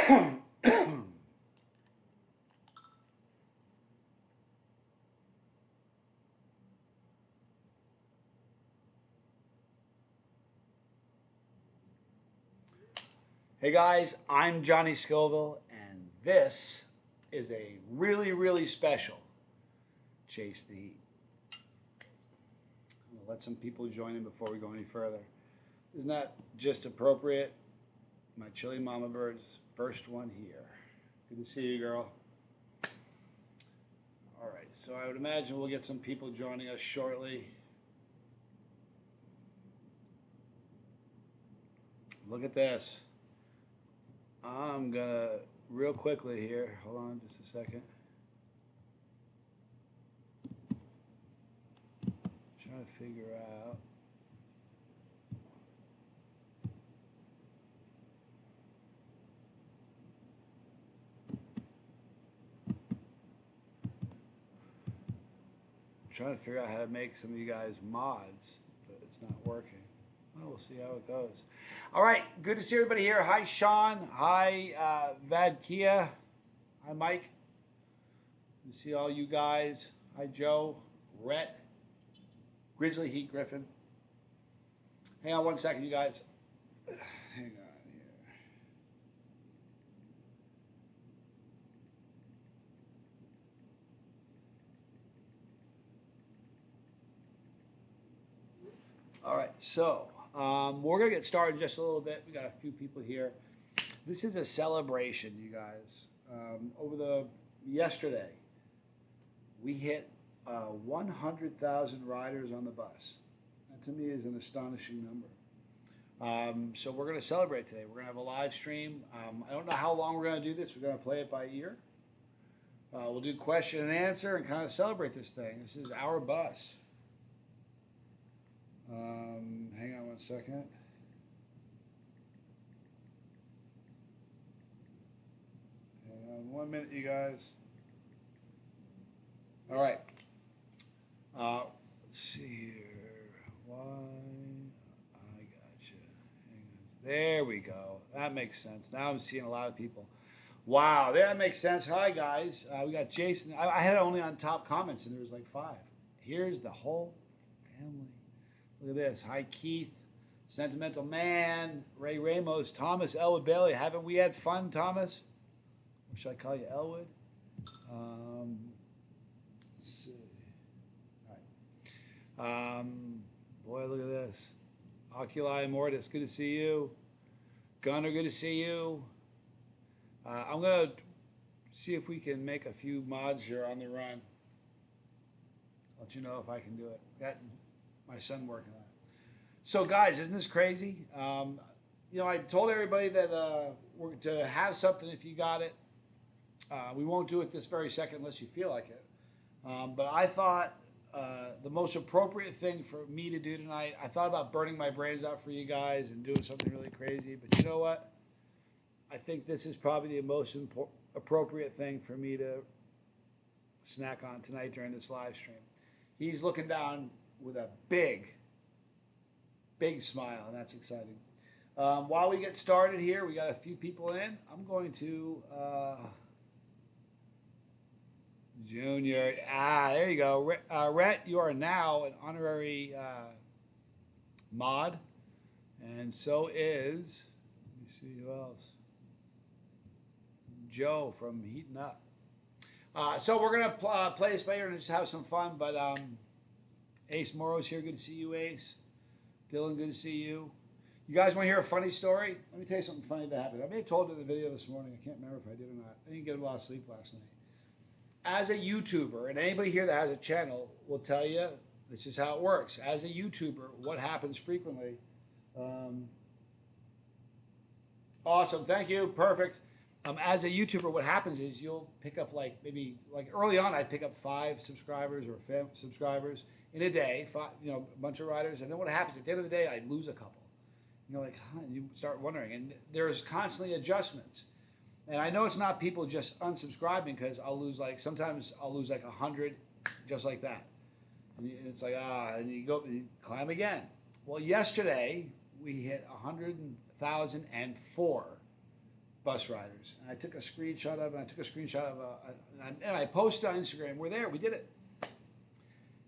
Hey guys, I'm Johnny Scoville, and this is a really, really special Chase the Heat. I'm gonna let some people join in before we go any further. Isn't that just appropriate? My chilly mama bird's first one here. Good to see you, girl. All right, so I would imagine we'll get some people joining us shortly. Look at this. I'm gonna real quickly here. Hold on just a second. Trying to figure out. Trying to figure out how to make some of you guys mods, but it's not working. Well, we'll see how it goes. All right, good to see everybody here. Hi, Sean. Hi, Vadkia. Hi, Mike. Good to see all you guys. Hi, Joe, Rhett, Grizzly Heat Griffin. Hang on one second, you guys. Hang on here. All right, so we're going to get started in just a little bit. We got a few people here. This is a celebration, you guys. Yesterday, we hit 100,000 riders on the bus. That to me is an astonishing number. So we're going to celebrate today. We're going to have a live stream. I don't know how long we're going to do this. We're going to play it by ear. We'll do question and answer and kind of celebrate this thing. This is our bus. Hang on one second. Hang on 1 minute, you guys. All right. Let's see here. Why? I gotcha. Hang on. There we go. That makes sense. Now I'm seeing a lot of people. Wow, that makes sense. Hi, guys. We got Jason. I had it only on top comments, and there was like 5. Here's the whole family. Look at this. Hi, Keith. Sentimental Man. Ray Ramos. Thomas Elwood Bailey. Haven't we had fun, Thomas? Or should I call you Elwood? Let's see. All right. Boy, look at this. Oculi Mortis. Good to see you. Gunner, good to see you. I'm going to see if we can make a few mods here on the run. I'll let you know if I can do it. Got my son working on it. So, guys, isn't this crazy? I told everybody that we're to have something if you got it. We won't do it this very second unless you feel like it. But I thought the most appropriate thing for me to do tonight, I thought about burning my brains out for you guys and doing something really crazy. But you know what? I think this is probably the most appropriate thing for me to snack on tonight during this live stream. He's looking down with a big smile, and that's exciting. While we get started here, we got a few people in. I'm going to Junior. There you go. Rhett, you are now an honorary mod, and so is, let me see who else. Joe from Heating Up. So we're going to play this by ear and just have some fun, but Ace Morrow's here. Good to see you, Ace. Dylan, good to see you. You guys want to hear a funny story? Let me tell you something funny that happened. I may have told it in the video this morning. I can't remember if I did or not. I didn't get a lot of sleep last night. As a YouTuber, and anybody here that has a channel will tell you this is how it works. As a YouTuber, what happens frequently? Awesome. Thank you. Perfect. As a YouTuber, what happens is you'll pick up maybe early on, I'd pick up 5 subscribers or subscribers in a day, a bunch of riders. And then what happens at the end of the day, I'd lose a couple. You start wondering. And there's constantly adjustments. And I know it's not people just unsubscribing because sometimes I'll lose 100 just like that. And it's and you go and you climb again. Well, yesterday we hit 100,004 bus riders. And I took a screenshot of it. I took a screenshot of and I posted on Instagram. We're there. We did it.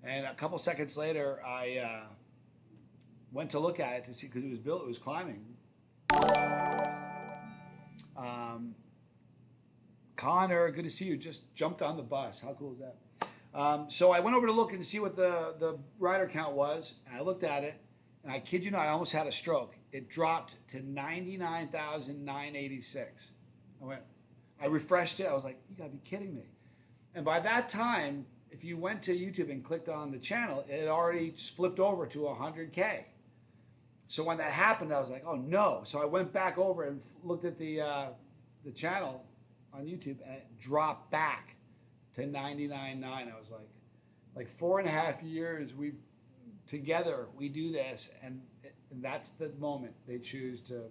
And a couple seconds later, I went to look at it to see because it was built. It was climbing. Connor, good to see you. Just jumped on the bus. How cool is that? So I went over to look and see what the rider count was. And I looked at it, and I kid you not, I almost had a stroke. It dropped to 99,986. I refreshed it. I was like, you gotta be kidding me. And by that time, if you went to YouTube and clicked on the channel, it had already flipped over to 100K. So when that happened, I was like, oh no. So I went back over and looked at the channel on YouTube, and it dropped back to 99.9. I was like 4.5 years together we do this, and that's the moment they choose to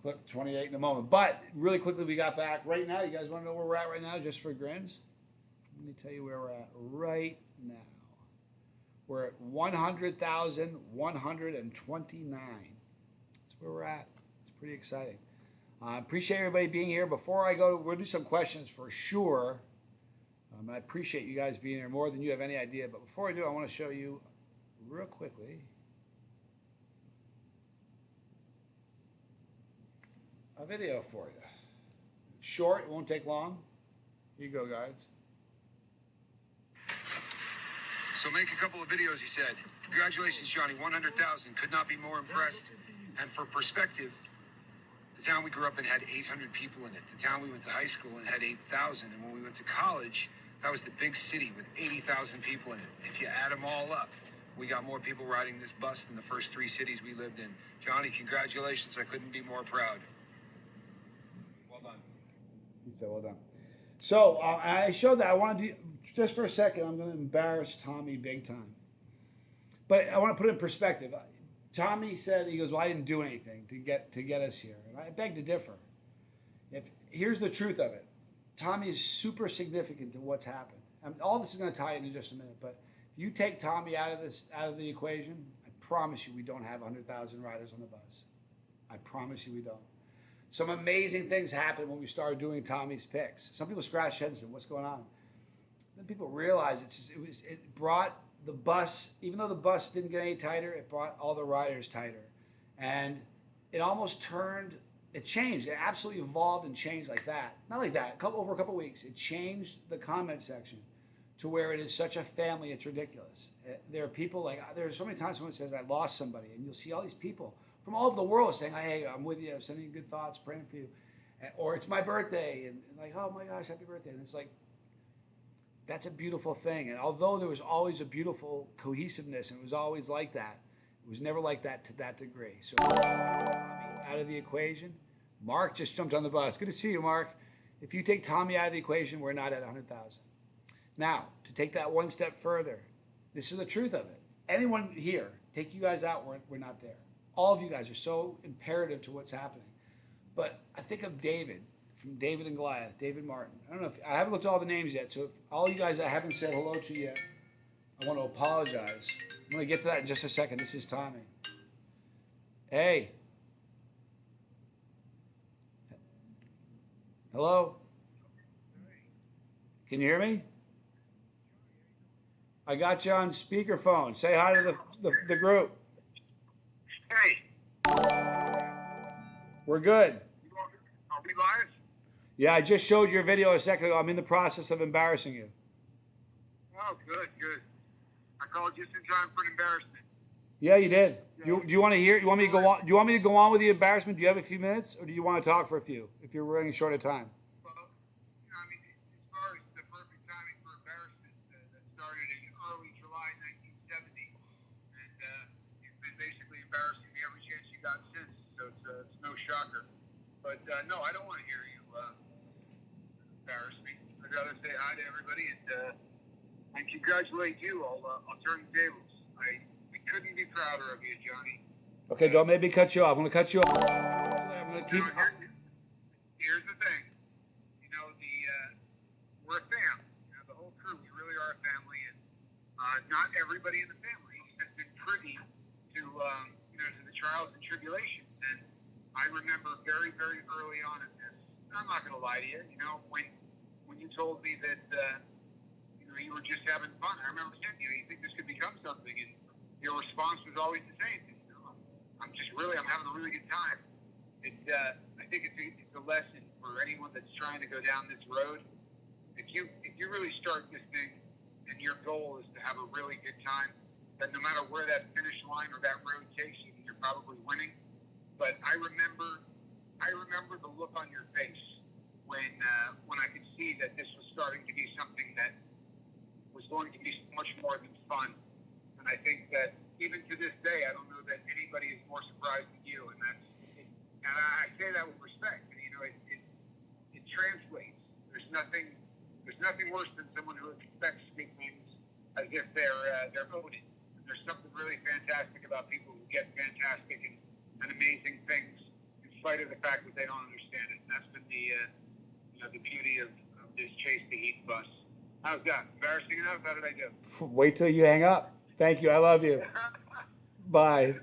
clip 28 in a moment. But really quickly, we got back. Right now, you guys want to know where we're at right now, just for grins? Let me tell you where we're at right now. We're at 100,129. That's where we're at. It's pretty exciting. I appreciate everybody being here. Before I go, we'll do some questions for sure. I appreciate you guys being here more than you have any idea. But before I do, I want to show you real quickly a video for you. Short, it won't take long. Here you go, guys. So make a couple of videos, he said. Congratulations, Johnny. 100,000. Could not be more impressed. And for perspective, the town we grew up in had 800 people in it. The town we went to high school in had 8,000. And when we went to college, that was the big city with 80,000 people in it. If you add them all up, we got more people riding this bus than the first 3 cities we lived in. Johnny, congratulations. I couldn't be more proud. Well done. He said, well done. So I showed that. I want to do, just for a second, I'm going to embarrass Tommy big time. But I want to put it in perspective. Tommy said, he goes, well, I didn't do anything to get us here. And I beg to differ. Here's the truth of it. Tommy is super significant to what's happened. All this is going to tie in just a minute, but if you take Tommy out of the equation, I promise you we don't have 100,000 riders on the bus. I promise you we don't. Some amazing things happened when we started doing Tommy's picks. Some people scratched heads and said, what's going on? Then people realized it brought the bus, even though the bus didn't get any tighter, it brought all the riders tighter. And it almost it changed. It absolutely evolved and changed like that. Not like that, over a couple of weeks. It changed the comment section to where it is such a family, it's ridiculous. There are people there are so many times someone says, I lost somebody, and you'll see all these people from all over the world saying, hey, I'm with you, I'm sending you good thoughts, praying for you. Or it's my birthday, and like, oh my gosh, happy birthday. And it's like, that's a beautiful thing. And although there was always a beautiful cohesiveness, and it was always like that, it was never like that to that degree. So out of the equation, Mark just jumped on the bus. Good to see you, Mark. If you take Tommy out of the equation, we're not at 100,000. Now, to take that one step further, this is the truth of it. Anyone here, take you guys out, we're not there. All of you guys are so imperative to what's happening. But I think of David, from David and Goliath, David Martin. I don't know I haven't looked at all the names yet, so if all you guys I haven't said hello to yet, I want to apologize. I'm going to get to that in just a second. This is Tommy. Hey. Hello? Can you hear me? I got you on speakerphone. Say hi to the group. Hey. We're good. Are we live? Yeah, I just showed your video a second ago. I'm in the process of embarrassing you. Oh, good. I called just in time for an embarrassment. Yeah, you did. Yeah. Do you want to hear? You want me to go on? Do you want me to go on with the embarrassment? Do you have a few minutes, or do you want to talk for a few? If you're running short of time. Well, I mean, as far as the perfect timing for embarrassment, that started in early July 1970, and you've been basically embarrassing me every chance you got since. So it's no shocker. But no, I don't want to hear you embarrass me. I'd rather say hi to everybody and congratulate you. I'll turn the tables. We couldn't be prouder of you, Johnny. Okay, don't maybe cut you off. I'm going to cut you off. I'm going to keep. Here's the thing. You know, we're a family. You know, the whole crew. We really are a family, and not everybody in the family has been privy to to the trials and tribulations. And I remember very, very early on in this. I'm not going to lie to you. You know, when you told me that you know you were just having fun, I remember saying, you know, you think this could become something, and your response was always the same. You know, I'm having a really good time. I think it's a lesson for anyone that's trying to go down this road. If you really start this thing, and your goal is to have a really good time, then no matter where that finish line or that road takes you, you're probably winning. But I remember the look on your face when I could see that this was starting to be something that was going to be much more than fun. And I think that even to this day, I don't know that anybody is more surprised than you. And I say that with respect. And, you know, it translates. There's nothing worse than someone who expects big things as if they're owed it. And there's something really fantastic about people who get fantastic and amazing things in spite of the fact that they don't understand it. And that's been the beauty of this Chase the Heat bus. How's that? Embarrassing enough? How did I do? Wait till you hang up. Thank you. I love you. Bye.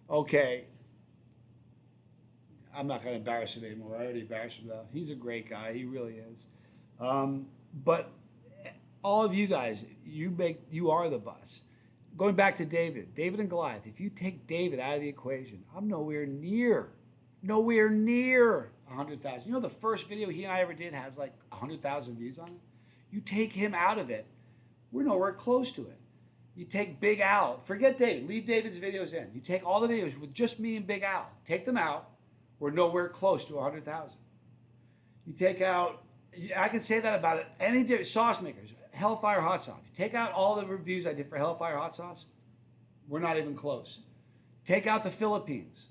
Okay. I'm not going to embarrass him anymore. I already embarrassed him though. He's a great guy. He really is. But all of you guys, you are the bus. Going back to David and Goliath. If you take David out of the equation, I'm nowhere near 100,000. You know, the first video he and I ever did has like 100,000 views on it. You take him out of it, we're nowhere close to it. You take Big Al, forget David, leave David's videos in. You take all the videos with just me and Big Al, take them out, we're nowhere close to 100,000. You take out, I can say that about any sauce makers, Hellfire Hot Sauce. You take out all the reviews I did for Hellfire Hot Sauce, we're not even close. Take out the Philippines,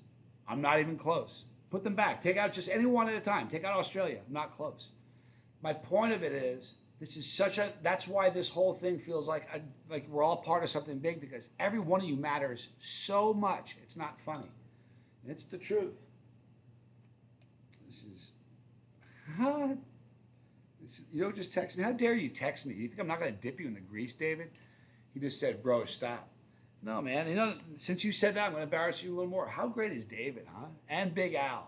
I'm not even close. Put them back. Take out just any one at a time. Take out Australia, I'm not close. My point of it is, that's why this whole thing feels like we're all part of something big, because every one of you matters so much. It's not funny. It's the truth. You don't just text me. How dare you text me? You think I'm not going to dip you in the grease, David? He just said, bro, stop. No, man. You know, since you said that, I'm going to embarrass you a little more. How great is David, huh? And Big Al.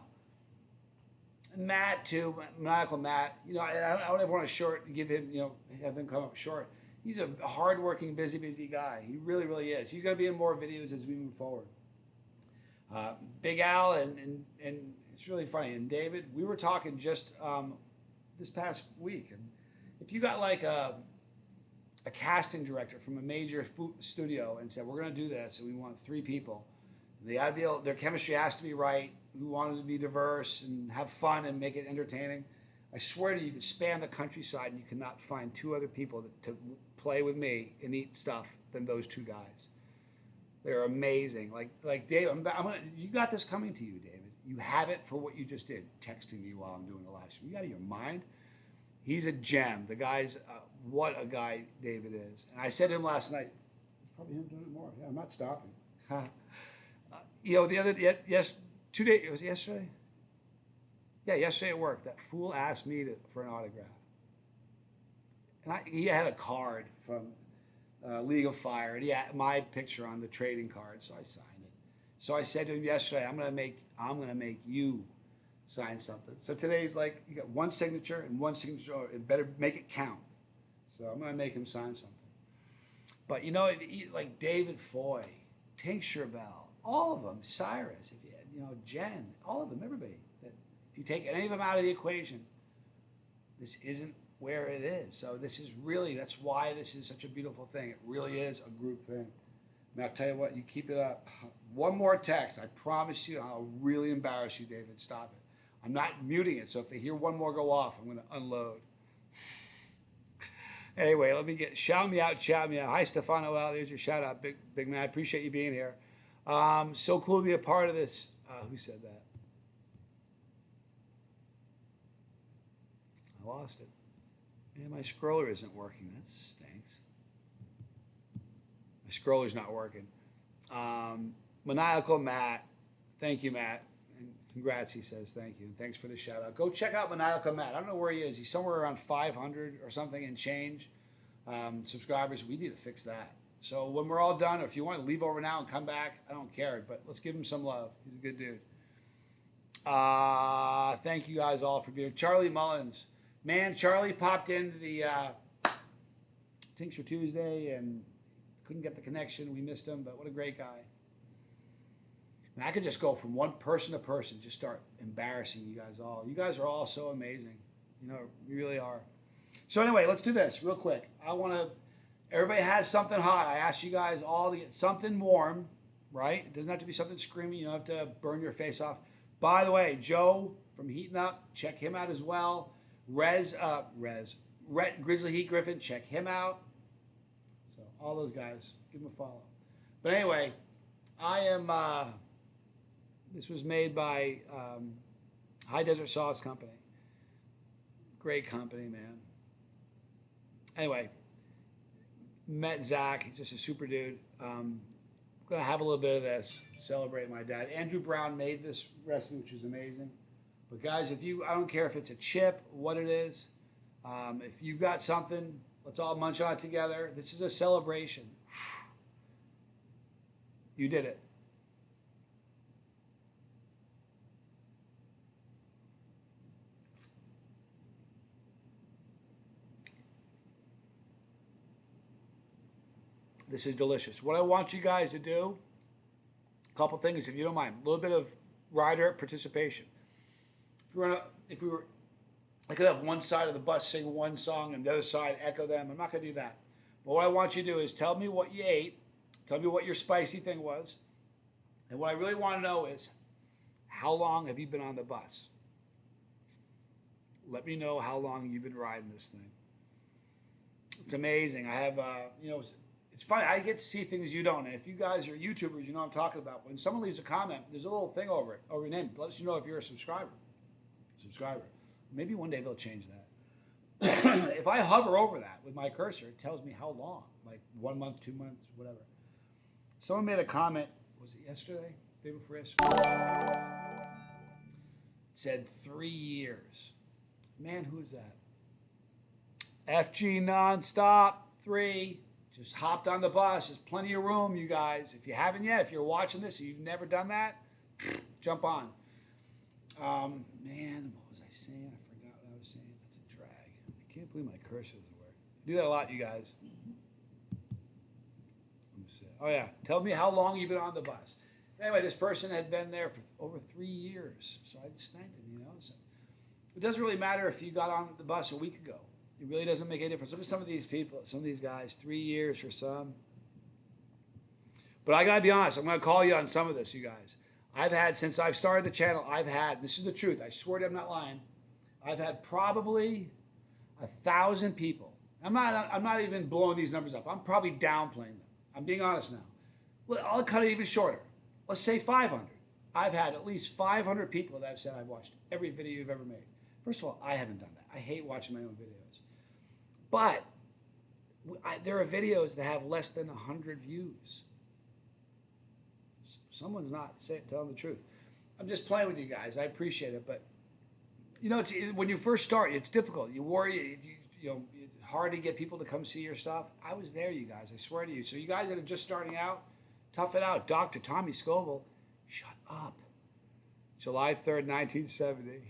Matt too, Maniacal Matt. You know, I don't ever want to give him, you know, have him come up short. He's a hardworking, busy guy. He really, really is. He's going to be in more videos as we move forward. Big Al and it's really funny. And David, we were talking just this past week, and if you got like a casting director from a major studio and said, we're going to do this, and we want 3 people, their chemistry has to be right. We wanted to be diverse and have fun and make it entertaining. I swear to you, you could span the countryside and you could not find 2 other people to play with me and eat stuff than those 2 guys. They're amazing. Like Dave, you got this coming to you, David. You have it for what you just did, texting me while I'm doing the live stream. You out of your mind? He's a gem. The guy's, what a guy David is. And I said to him last night, it's probably him doing it more. Yeah, I'm not stopping. You know, it was yesterday? Yeah, yesterday at work, that fool asked me for an autograph. And he had a card from League of Fire, and he had my picture on the trading card, so I signed it. So I said to him yesterday, I'm gonna make you sign something. So today's like, you got 1 signature and 1 signature, it better make it count. So I'm gonna make him sign something. But you know, like David Foy, Tink Sherbel, all of them, Cyrus, Jen, all of them, everybody. If you take any of them out of the equation, this isn't where it is. So that's why this is such a beautiful thing. It really is a group thing. And I'll tell you what, you keep it up. 1 more text, I promise you, I'll really embarrass you, David. Stop it. I'm not muting it, so if they hear 1 more go off, I'm going to unload. Anyway, let me shout me out. Hi, Stefano L. There's your shout out, big man. I appreciate you being here. So cool to be a part of this. Who said that? I lost it. Man, my scroller isn't working. That stinks. My scroller's not working. Maniacal Matt. Thank you, Matt. And congrats, he says. Thank you. And thanks for the shout out. Go check out Maniacal Matt. I don't know where he is. He's somewhere around 500 or something and change subscribers. We need to fix that. So when we're all done, or if you want to leave over now and come back, I don't care. But let's give him some love. He's a good dude. Thank you guys all for being here. Charlie Mullins. Man, Charlie popped into the Tincture Tuesday and couldn't get the connection. We missed him, but what a great guy. And I could just go from one person to person, just start embarrassing you guys all. You guys are all so amazing. You know, you really are. So anyway, let's do this real quick. Everybody has something hot. I asked you guys all to get something warm, right? It doesn't have to be something screaming. You don't have to burn your face off. By the way, Joe from Heating Up, check him out as well. Grizzly Heat Griffin, check him out. So all those guys, give them a follow. But anyway, this was made by High Desert Sauce Company. Great company, man. Anyway, met Zach. He's just a super dude. I'm going to have a little bit of this, celebrate my dad. Andrew Brown made this recipe, which is amazing. But guys, I don't care if it's a chip, what it is. If you've got something, let's all munch on it together. This is a celebration. You did it. This is delicious. What I want you guys to do, a couple things, if you don't mind, a little bit of rider participation. I could have one side of the bus sing one song and the other side echo them. I'm not going to do that. But what I want you to do is tell me what you ate, tell me what your spicy thing was, and what I really want to know is how long have you been on the bus? Let me know how long you've been riding this thing. It's amazing. I have, it's funny. I get to see things you don't. And if you guys are YouTubers, you know what I'm talking about. When someone leaves a comment, there's a little thing over it, over your name. It lets you know if you're a subscriber. Maybe one day they'll change that. If I hover over that with my cursor, it tells me how long, like 1 month, 2 months, whatever. Someone made a comment, was it yesterday? Day before yesterday? It said 3 years. Man, who is that? FG Nonstop 3. Just hopped on the bus. There's plenty of room, you guys. If you haven't yet, if you're watching this and you've never done that, jump on. Man, what was I saying? I forgot what I was saying. That's a drag. I can't believe my cursor doesn't work. I do that a lot, you guys. Oh, yeah. Tell me how long you've been on the bus. Anyway, this person had been there for over 3 years. So I just thanked him, So it doesn't really matter if you got on the bus a week ago. It really doesn't make any difference. Look at some of these people, some of these guys, 3 years for some. But I got to be honest, I'm going to call you on some of this, you guys. Since I've started the channel, this is the truth, I swear to you I'm not lying, I've had probably 1,000 people. I'm not even blowing these numbers up. I'm probably downplaying them. I'm being honest now. Well, I'll cut it even shorter. Let's say 500. I've had at least 500 people that have said I've watched every video you've ever made. First of all, I haven't done that. I hate watching my own videos. But there are videos that have less than 100 views. Someone's not telling the truth. I'm just playing with you guys. I appreciate it. But, when you first start, it's difficult. You worry, it's hard to get people to come see your stuff. I was there, you guys. I swear to you. So you guys that are just starting out, tough it out. Dr. Tommy Scoville, shut up. July 3rd, 1970.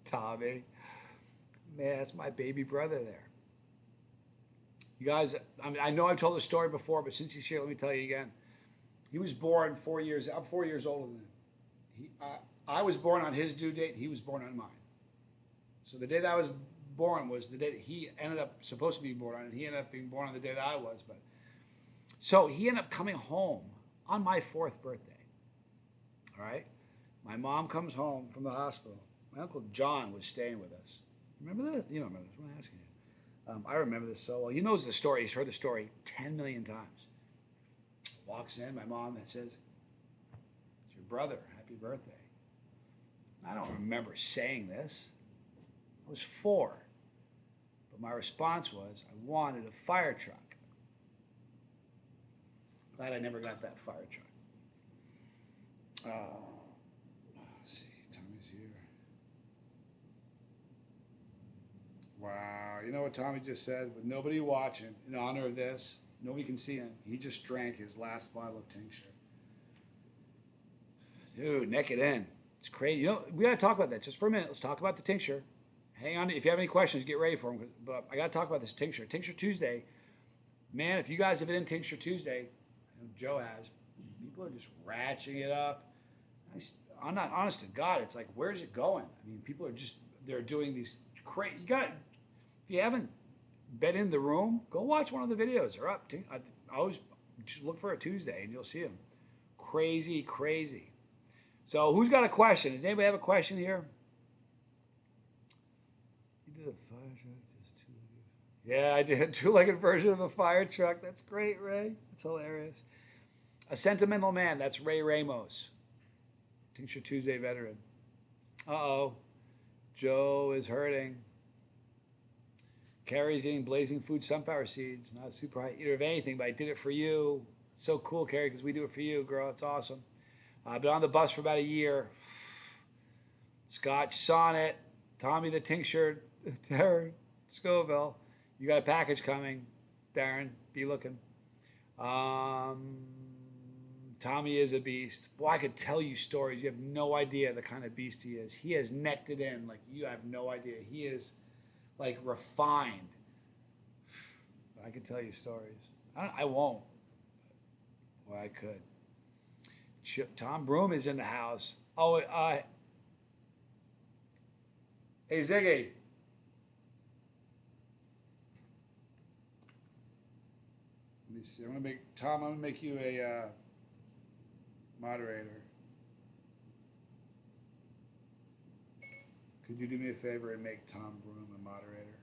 Tommy. Man, that's my baby brother there. You guys, I know I've told the story before, but since he's here, let me tell you again. He was born 4 years, I'm 4 years older than him. I was born on his due date, he was born on mine. So the day that I was born was the day that he ended up supposed to be born on, and he ended up being born on the day that I was. So he ended up coming home on my 4th birthday. All right? My mom comes home from the hospital. My Uncle John was staying with us. Remember that? You don't remember this. I'm asking you. I remember this so well. He knows the story. He's heard the story 10 million times. Walks in, my mom says, "It's your brother. Happy birthday." I don't remember saying this. I was 4. But my response was, I wanted a fire truck. Glad I never got that fire truck. Let's see, Tommy's here. Wow, you know what Tommy just said? With nobody watching, in honor of this, nobody can see him. He just drank his last bottle of tincture. Dude, neck it in. It's crazy. You know, we got to talk about that just for a minute. Let's talk about the tincture. Hang on. If you have any questions, get ready for them. But I got to talk about this tincture. Tincture Tuesday. Man, if you guys have been in Tincture Tuesday, Joe has, people are just ratcheting it up. I'm not, honest to God, it's like, where's it going? I mean, people are just, they're doing these crazy, you got, if you haven't been in the room, go watch one of the videos. They're up. I always just look for a Tuesday and you'll see them. Crazy, crazy. So who's got a question? Does anybody have a question here? You did a fire truck, just two-legged. Yeah, I did a two-legged version of a fire truck. That's great, Ray. That's hilarious. A sentimental man. That's Ray Ramos. Tincture Tuesday veteran. Uh-oh. Joe is hurting. Carrie's eating blazing food sunflower seeds. Not a super high eater of anything, but I did it for you. It's so cool, Carrie, because we do it for you, girl. It's awesome. I've been on the bus for about a year. Scotch Sonnet. Tommy the Tincture. Darren Scoville. You got a package coming, Darren. Be looking. Tommy is a beast. Boy, I could tell you stories. You have no idea the kind of beast he is. He has necked it in like you have no idea. He is like refined. I could tell you stories. I won't. Well, I could. Tom Broom is in the house. Oh, hey Ziggy. Let me see. I'm gonna make you a moderator. Could you do me a favor and make Tom Broom a moderator?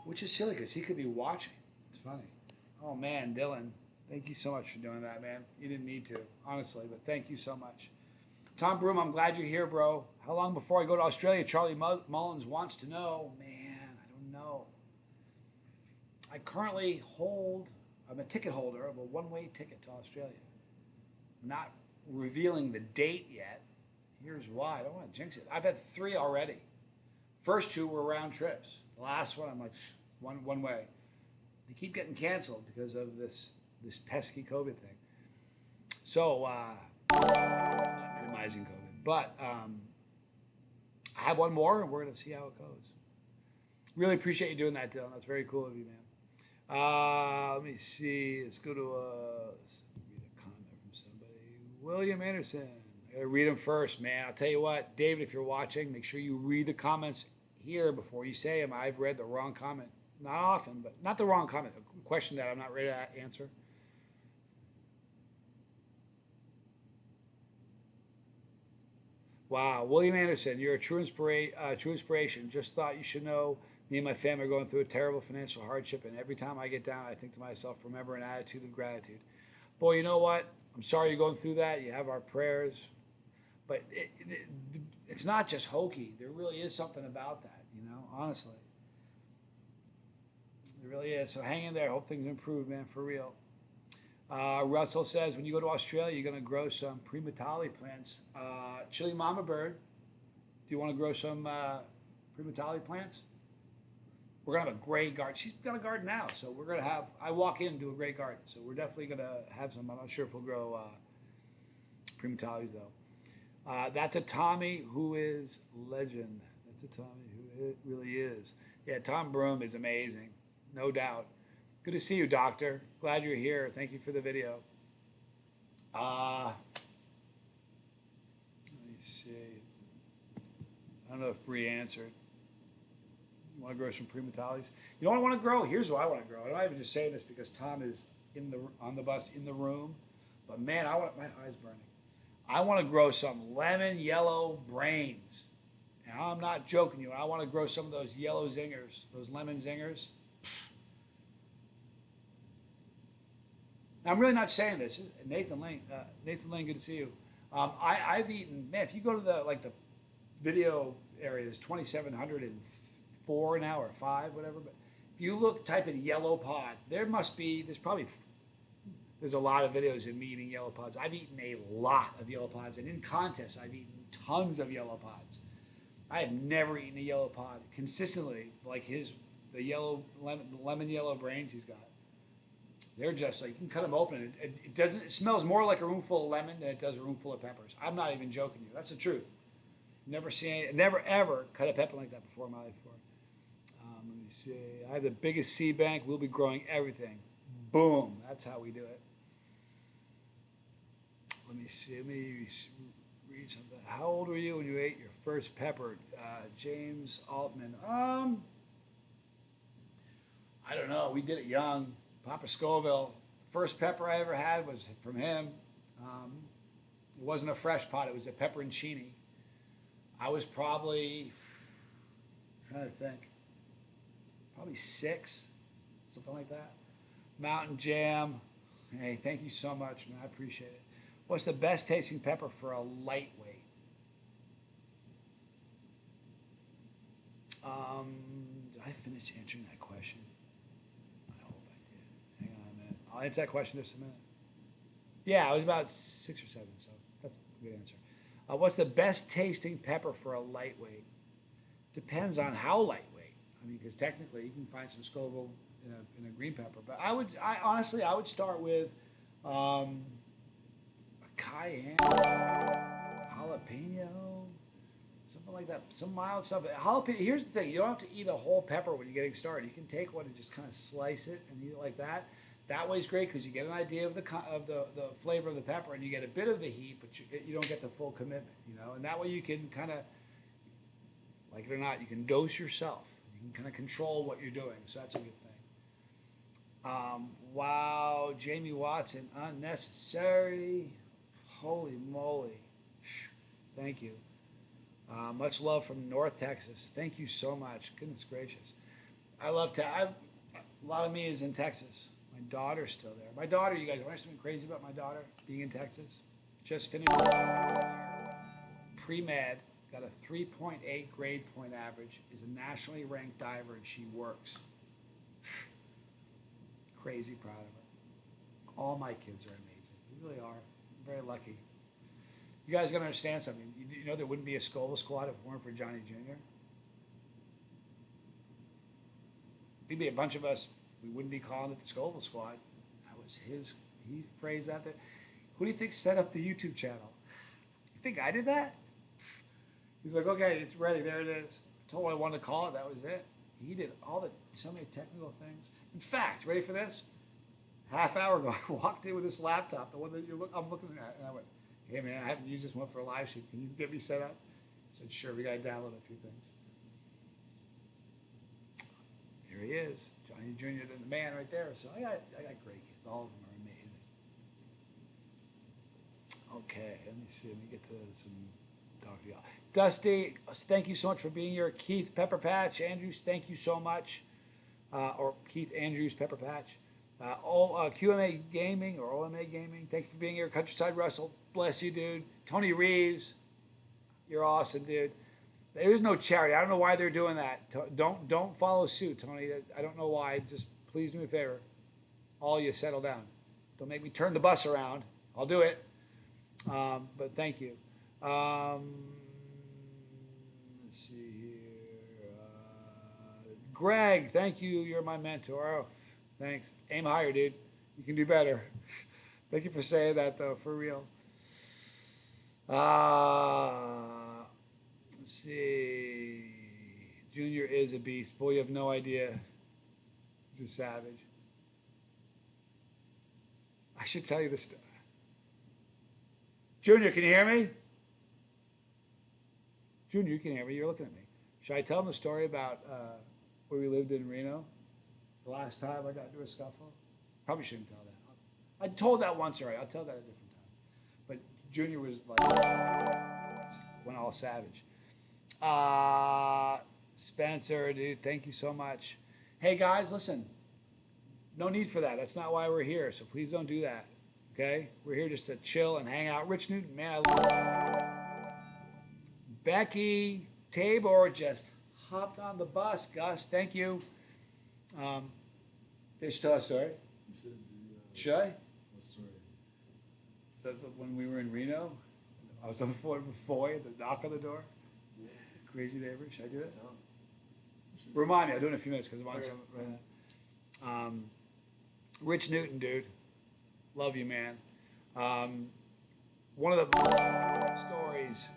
Which is silly because he could be watching. It's funny. Oh man, Dylan, thank you so much for doing that, man. You didn't need to, honestly, but thank you so much. Tom Broom, I'm glad you're here, bro. How long before I go to Australia? Charlie Mullins wants to know. Man, I don't know. I currently I'm a ticket holder of a one-way ticket to Australia. Not revealing the date yet. Here's why. I don't want to jinx it. I've had 3 already. First 2 were round trips. The last one, I'm like, one way. They keep getting canceled because of this pesky COVID thing. So, minimizing COVID. But I have one more, and we're going to see how it goes. Really appreciate you doing that, Dylan. That's very cool of you, man. Let me see. Let's go to let's read a comment from somebody. William Anderson. I gotta read them first, man. I'll tell you what, David, if you're watching, make sure you read the comments here before you say them. I've read the wrong comment. Not often, but not the wrong comment. A question that I'm not ready to answer. Wow, William Anderson, you're a true inspiration. Just thought you should know. Me and my family are going through a terrible financial hardship, and every time I get down, I think to myself, remember an attitude of gratitude. Boy, you know what? I'm sorry you're going through that. You have our prayers. But it's not just hokey. There really is something about that, you know, honestly. There really is. So hang in there. Hope things improve, man, for real. Russell says, when you go to Australia, you're going to grow some primatali plants. Chili Mama Bird, do you want to grow some primatali plants? We're going to have a great garden. She's got a garden now, so we're going to have, I walk in and do a great garden. So we're definitely going to have some. I'm not sure if we'll grow primatalis, though. That's a Tommy who is legend. That's a Tommy who it really is. Yeah, Tom Broom is amazing, no doubt. Good to see you, Doctor. Glad you're here. Thank you for the video. Let me see. I don't know if Bree answered. You want to grow some primatalis? You know what I want to grow? Here's what I want to grow. I'm not even just saying this because Tom is on the bus in the room. But man, my eye's burning. I want to grow some lemon yellow brains. And I'm not joking you. I want to grow some of those yellow zingers, those lemon zingers. I'm really not saying this. Nathan Lane, good to see you. I've eaten, man, if you go to the video area, there's 2,704 an hour, 5, whatever. But if you type in yellow pod, there's a lot of videos of me eating yellow pods. I've eaten a lot of yellow pods, and in contests, I've eaten tons of yellow pods. I have never eaten a yellow pod consistently, like the lemon yellow brains he's got. They're just like, you can cut them open. It doesn't. It smells more like a room full of lemon than it does a room full of peppers. I'm not even joking you. That's the truth. Never seen, never ever cut a pepper like that before in my life. Before. Let me see. I have the biggest seed bank. We'll be growing everything. Boom. That's how we do it. Let me see. Let me read something. How old were you when you ate your first pepper? James Altman. I don't know. We did it young. Papa Scoville. First pepper I ever had was from him. It wasn't a fresh pot. It was a pepperoncini. I was probably, I'm trying to think, probably 6, something like that. Mountain Jam. Hey, thank you so much, man. I appreciate it. What's the best tasting pepper for a lightweight? Did I finish answering that question? I hope I did. Hang on a minute. I'll answer that question in just a minute. Yeah, it was about 6 or 7, so that's a good answer. What's the best tasting pepper for a lightweight? Depends on how lightweight. I mean, because technically you can find some Scoville in a green pepper, but I honestly would start with a cayenne, jalapeno, something like that, some mild stuff. Jalapeno. Here's the thing: you don't have to eat a whole pepper when you're getting started. You can take one and just kind of slice it and eat it like that. That way is great because you get an idea of the flavor of the pepper and you get a bit of the heat, but you don't get the full commitment, you know. And that way you can kind of, like it or not, you can dose yourself. You can kind of control what you're doing, so that's a good thing. Wow, Jamie Watson, unnecessary. Holy moly. Thank you. Much love from North Texas. Thank you so much. Goodness gracious. I love a lot of me is in Texas. My daughter's still there. My daughter, you guys, want to know something crazy about my daughter being in Texas? Just finished pre-med, got a 3.8 grade point average, is a nationally ranked diver, and she works. Crazy proud of her. All my kids are amazing. They really are. I'm very lucky. You guys got to understand something. You know there wouldn't be a Scoville squad if it weren't for Johnny Jr.? There'd be a bunch of us. We wouldn't be calling it the Scoville Squad. That was he phrased that there. Who do you think set up the YouTube channel? You think I did that? He's like, okay, it's ready. There it is. I told him I wanted to call it. That was it. He did so many technical things. In fact, ready for this? Half hour ago, I walked in with this laptop, the one that I'm looking at, and I went, hey man, I haven't used this one for a live shoot. Can you get me set up? I said, sure, we got to download a few things. Here he is, Johnny Jr., the man right there. So I got great kids. All of them are amazing. Okay, let me see. Let me get to some talk to y'all. Dusty, thank you so much for being here. Keith Pepper Patch Andrews, thank you so much. Or Keith Andrews Pepper Patch. QMA Gaming or OMA Gaming, thank you for being here. Countryside Russell, bless you, dude. Tony Reeves, you're awesome, dude. There is no charity. I don't know why they're doing that. Don't follow suit, Tony. I don't know why. Just please do me a favor. All you settle down. Don't make me turn the bus around. I'll do it. But thank you. Let's see here. Greg, thank you. You're my mentor. Oh, thanks. Aim higher, dude. You can do better. Thank you for saying that, though, for real. Let's see. Junior is a beast. Boy, you have no idea. He's a savage. I should tell you this. Junior, can you hear me? Junior, you can hear me. You're looking at me. Should I tell him the story about where we lived in Reno? The last time I got into a scuffle? Probably shouldn't tell that. I told that once already. I'll tell that a different time. But Junior was like, went all savage. Spencer, dude, thank you so much. Hey guys, listen. No need for that. That's not why we're here. So please don't do that. Okay? We're here just to chill and hang out. Rich Newton, man, I love you. Becky Tabor just hopped on the bus. Gus, thank you. They should tell a story. Should I? What story? When we were in Reno, I was on the phone with Foy, the knock on the door. Yeah. Crazy neighbor. Should I do it? Tell him. Remind me. I'll do it in a few minutes because I'm on something right now. Rich Newton, dude. Love you, man. Um, one of the stories.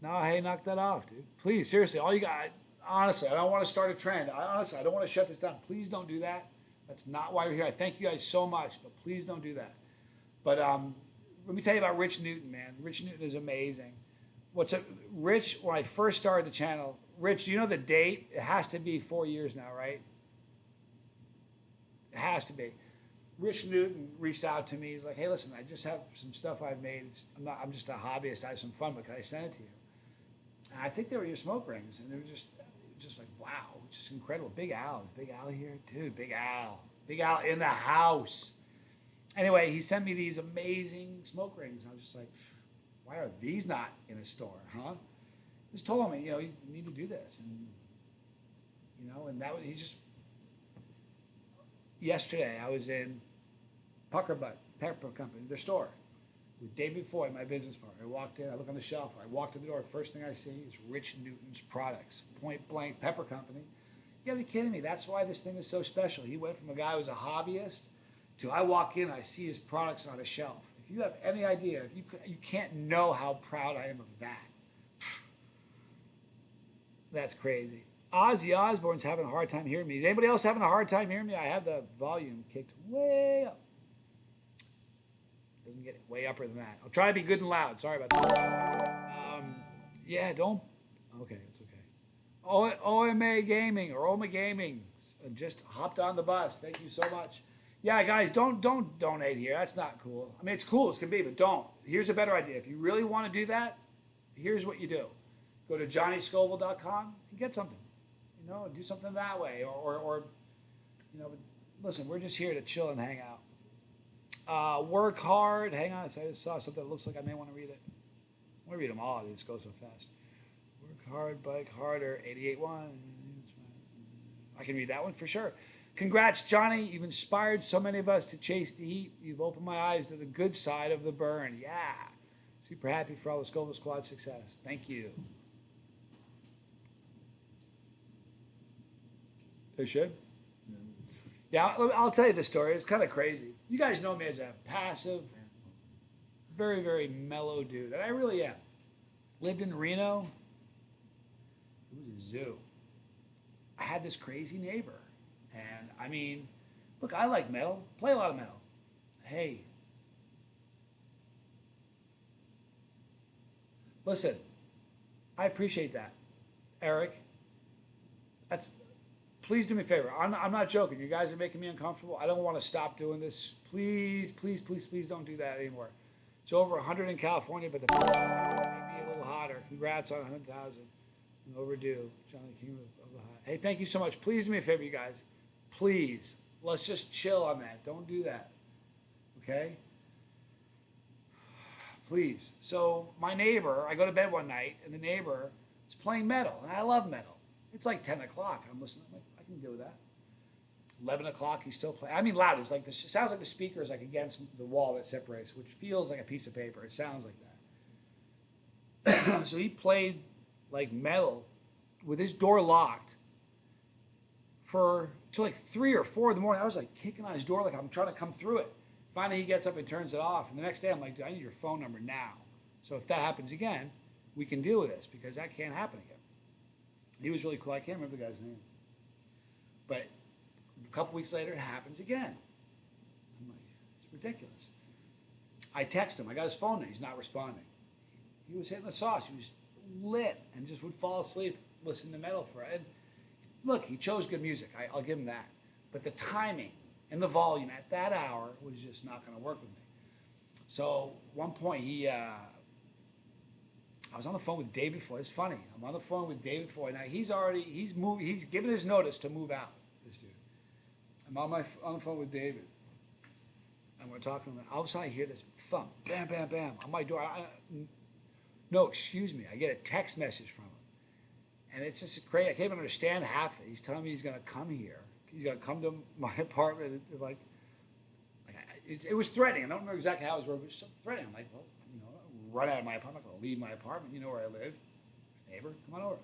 No, hey, knock that off, dude. Please, seriously, all you got. Honestly, I don't want to start a trend. I don't want to shut this down. Please don't do that. That's not why we're here. I thank you guys so much, but please don't do that. But let me tell you about Rich Newton, man. Rich Newton is amazing. Rich? When I first started the channel, Rich, do you know the date? It has to be 4 years now, right? It has to be. Rich Newton reached out to me. He's like, "Hey, listen, I just have some stuff I've made. I'm just a hobbyist. I have some fun, but can I send it to you?" And I think they were your smoke rings, and they were just like, wow, just incredible. Big Al, is Big Al here, dude? Big Al in the house. Anyway, he sent me these amazing smoke rings. I was just like, why are these not in a store, huh? Just told me, you need to do this, and that was, he's just. Yesterday, I was in Pepper Company, their store, with David Foy, my business partner. I walked in, I look on the shelf, I walked to the door, first thing I see is Rich Newton's products, point blank Pepper Company. You gotta be kidding me, that's why this thing is so special. He went from a guy who was a hobbyist to I walk in, I see his products on a shelf. If you have any idea, you can't know how proud I am of that. That's crazy. Ozzy Osbourne's having a hard time hearing me. Is anybody else having a hard time hearing me? I have the volume kicked way up. Doesn't get way upper than that. I'll try to be good and loud. Sorry about that. Yeah, don't. Okay, it's okay. OMA Gaming or OMA Gaming just hopped on the bus. Thank you so much. Yeah, guys, don't donate here. That's not cool. I mean, it's cool as can be, but don't. Here's a better idea. If you really want to do that, here's what you do. Go to johnnyscoville.com and get something. Do something that way, or listen, we're just here to chill and hang out. Work hard. Hang on, I just saw something that looks like I may want to read it. I want to read them all. These go so fast. Work hard, bike harder. 88.1. I can read that one for sure. Congrats, Johnny. You've inspired so many of us to chase the heat. You've opened my eyes to the good side of the burn. Yeah. Super happy for all the Scoville Squad success. Thank you. They should. Yeah, I'll tell you the story. It's kind of crazy. You guys know me as a passive, very, very mellow dude. And I really am. Lived in Reno. It was a zoo. I had this crazy neighbor. And, I mean, look, I like metal. Play a lot of metal. Hey. Listen, I appreciate that. Eric, please do me a favor. I'm not joking. You guys are making me uncomfortable. I don't want to stop doing this. Please, please, please, please don't do that anymore. It's over 100 in California, but the may be a little hotter. Congrats on 100,000. Overdue. Johnny King of the High. Hey, thank you so much. Please do me a favor, you guys. Please. Let's just chill on that. Don't do that. Okay? Please. So my neighbor, I go to bed one night, and the neighbor is playing metal, and I love metal. It's like 10 o'clock. I'm listening. I'm like, I can deal with that. 11 o'clock, he's still playing. I mean, loud. It's like it sounds like the speaker is like against the wall that separates, which feels like a piece of paper. It sounds like that. So he played like metal with his door locked till like 3 or 4 in the morning. I was like kicking on his door like I'm trying to come through it. Finally, he gets up and turns it off. And the next day, I'm like, dude, I need your phone number now. So if that happens again, we can deal with this because that can't happen again. He was really cool. I can't remember the guy's name. But a couple weeks later, it happens again. I'm like, it's ridiculous. I text him. I got his phone now. He's not responding. He was hitting the sauce. He was lit and just would fall asleep listening to metal for it. And look, he chose good music. I'll give him that. But the timing and the volume at that hour was just not going to work with me. So one point I was on the phone with David Foy. It's funny. I'm on the phone with David Foy. Now he's given his notice to move out, this dude. I'm on the phone with David. And we're talking. All of a sudden I hear this thump. Bam, bam, bam. On my door. No, excuse me. I get a text message from him. And it's just crazy. I can't even understand half of it. He's telling me he's going to come here. He's going to come to my apartment. It was threatening. I don't remember exactly how it was worded. It was so threatening. I'm like, well, run out of my apartment. I'll leave my apartment. You know where I live. Neighbor, come on over.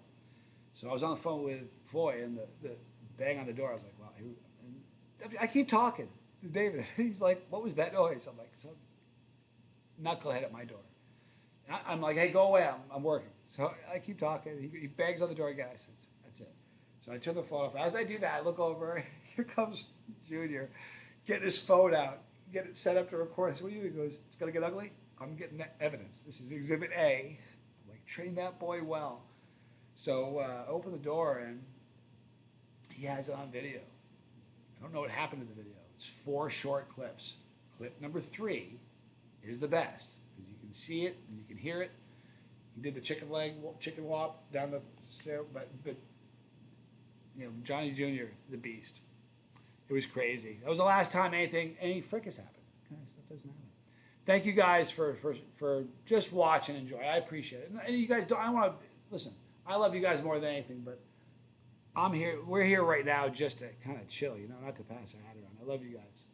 So I was on the phone with Foy, and the bang on the door. I was like, wow. And I keep talking. David, he's like, what was that noise? I'm like, some knucklehead at my door. I'm like, hey, go away. I'm working. So I keep talking. He bangs on the door again. I said, that's it. So I turn the phone off. As I do that, I look over. Here comes Junior, getting his phone out, get it set up to record. I said, what are you doing? He goes, it's going to get ugly. I'm getting evidence. This is Exhibit A. I'm like, train that boy well. So I open the door, and he has it on video. I don't know what happened to the video. It's 4 short clips. Clip number 3 is the best because you can see it and you can hear it. He did the chicken wop down the stair, but you know, Johnny Jr. the beast. It was crazy. That was the last time any fricas happened. Okay, stuff doesn't happen. Thank you guys for just watch and enjoy. I appreciate it. And you guys don't. I want to listen. I love you guys more than anything, but I'm here. We're here right now just to kind of chill, you know, not to pass a hat around. I love you guys.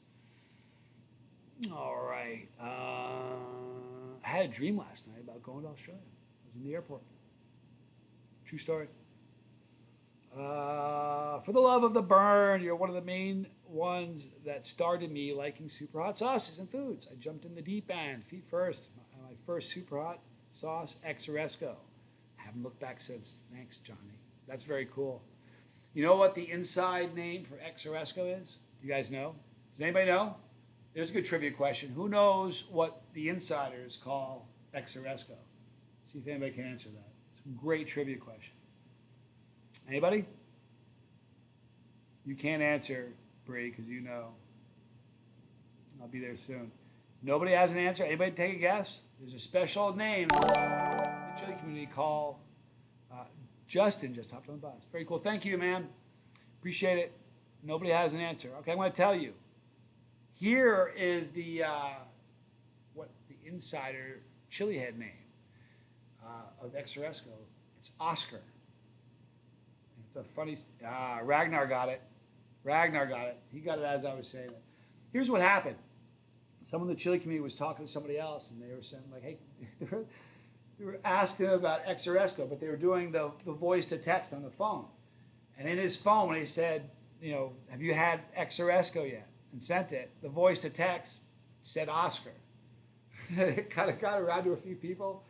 All right. I had a dream last night about going to Australia. I was in the airport. True story. For the love of the burn, you're one of the main ones that started me liking super hot sauces and foods. I jumped in the deep end, feet first. My first super hot sauce, Exoresco. Haven't looked back since. Thanks, Johnny. That's very cool. You know what the inside name for Exoresco is? You guys know? Does anybody know? There's a good trivia question. Who knows what the insiders call Exoresco? See if anybody can answer that. It's a great trivia question. Anybody? You can't answer, Bree, because you know. I'll be there soon. Nobody has an answer? Anybody take a guess? There's a special name the chili community call. Justin just hopped on the bus. Very cool. Thank you, man. Appreciate it. Nobody has an answer. Okay, I'm going to tell you. Here is the what the insider chili head name of Exoresco. It's Oscar. It's a funny. Ragnar got it. Ragnar got it. He got it as I was saying it. Here's what happened. Someone in the chili community was talking to somebody else, and they were saying like, "Hey," they were asking about Exoresco, but they were doing the voice to text on the phone. And in his phone, when he said, you know, have you had Exoresco yet? And sent it, the voice to text said Oscar. It kind of got around to a few people,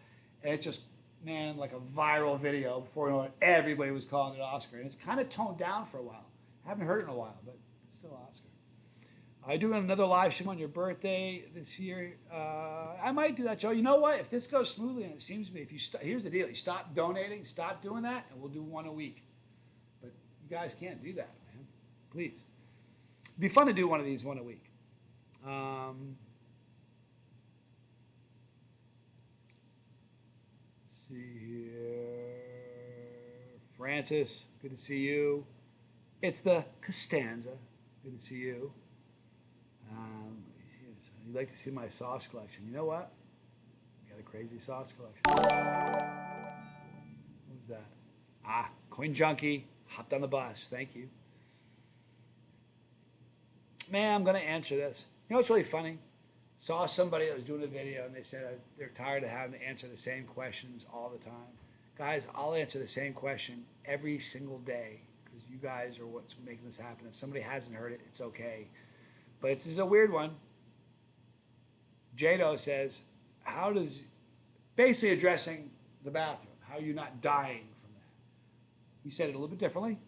and it just, man, like a viral video. Before you know it, everybody was calling it Oscar. And it's kind of toned down for a while. I haven't heard it in a while, but it's still Oscar. I do another live stream on your birthday this year. I might do that, Joe. You know what? If this goes smoothly, and it seems to me, if you here's the deal: you stop donating, stop doing that, and we'll do one a week. But you guys can't do that, man. Please. It'd be fun to do one of these one a week. Let's see here. Francis, good to see you. It's the Costanza. Good to see you. You'd like to see my sauce collection. You know what? I got a crazy sauce collection. What was that? Coin Junkie. Hopped on the bus. Thank you. Man, I'm going to answer this. You know what's really funny? Saw somebody that was doing a video, and they said they're tired of having to answer the same questions all the time. Guys, I'll answer the same question every single day because you guys are what's making this happen. If somebody hasn't heard it, it's okay. But this is a weird one. Jado says, how does, basically addressing the bathroom, how are you not dying from that? He said it a little bit differently.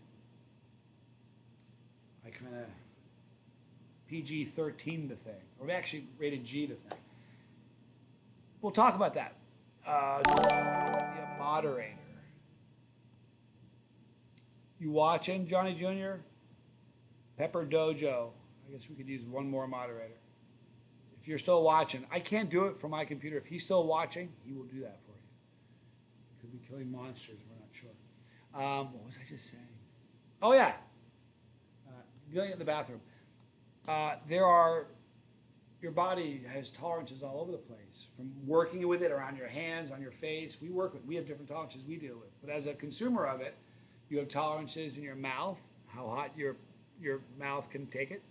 I kind of PG-13 the thing, or actually rated G the thing. We'll talk about that. Be a moderator. You watching, Johnny Jr.? Pepper Dojo. I guess we could use one more moderator. If you're still watching, I can't do it from my computer. If he's still watching, he will do that for you. He could be killing monsters. We're not sure. What was I just saying? Oh yeah, dealing in the bathroom. Your body has tolerances all over the place. From working with it around your hands, on your face. We have different tolerances we deal with. But as a consumer of it, you have tolerances in your mouth, how hot your mouth can take it,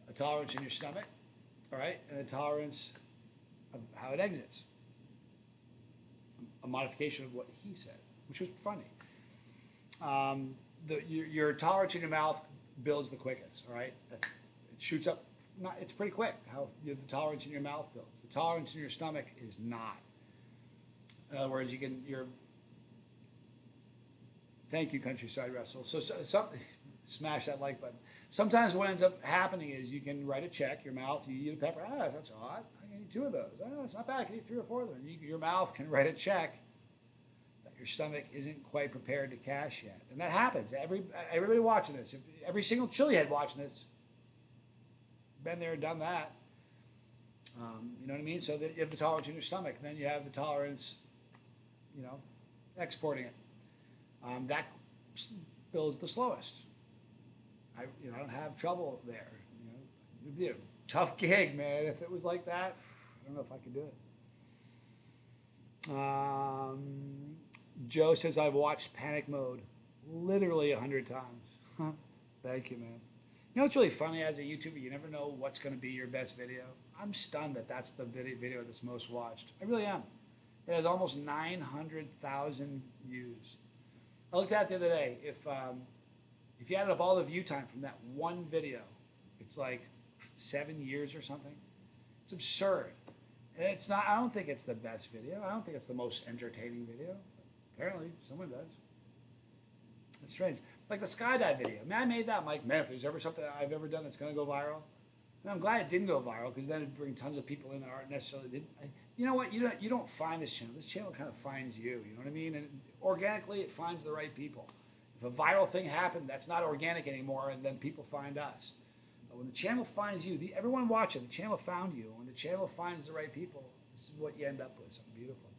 a tolerance in your stomach, all right, and a tolerance of how it exits. A modification of what he said, which was funny. Your tolerance in your mouth builds the quickest, all right? It shoots up not, it's pretty quick how the tolerance in your mouth builds. The tolerance in your stomach is not. In other words, thank you, Countryside Russell. So smash that like button. Sometimes what ends up happening is you can write a check, your mouth, you eat a pepper, that's odd. I can eat 2 of those. It's not bad, I can eat 3 or 4 of them. Your mouth can write a check that your stomach isn't quite prepared to cash yet. And that happens. Everybody watching this, every single chili head watching this, been there, done that. You know what I mean? So that you have the tolerance in your stomach, and then you have the tolerance, exporting it. That builds the slowest. I don't have trouble there. It'd be a tough gig, man. If it was like that, I don't know if I could do it. Joe says I've watched Panic Mode literally 100 times. Thank you, man. You know what's really funny as a YouTuber? You never know what's going to be your best video. I'm stunned that that's the video that's most watched. I really am. It has almost 900,000 views. I looked at it the other day. If you added up all the view time from that one video, it's like 7 years or something. It's absurd. And it's not. I don't think it's the best video. I don't think it's the most entertaining video. Apparently, someone does. It's strange. Like the skydive video. I mean, I made that. I'm like, man, if there's ever something I've ever done that's going to go viral, and I'm glad it didn't go viral because then it'd bring tons of people in that aren't necessarily. You know what? You don't find this channel. This channel kind of finds you. You know what I mean? And organically, it finds the right people. If a viral thing happened, that's not organic anymore, and then people find us. But when the channel finds you, everyone watching, the channel found you. When the channel finds the right people, this is what you end up with. Something beautiful.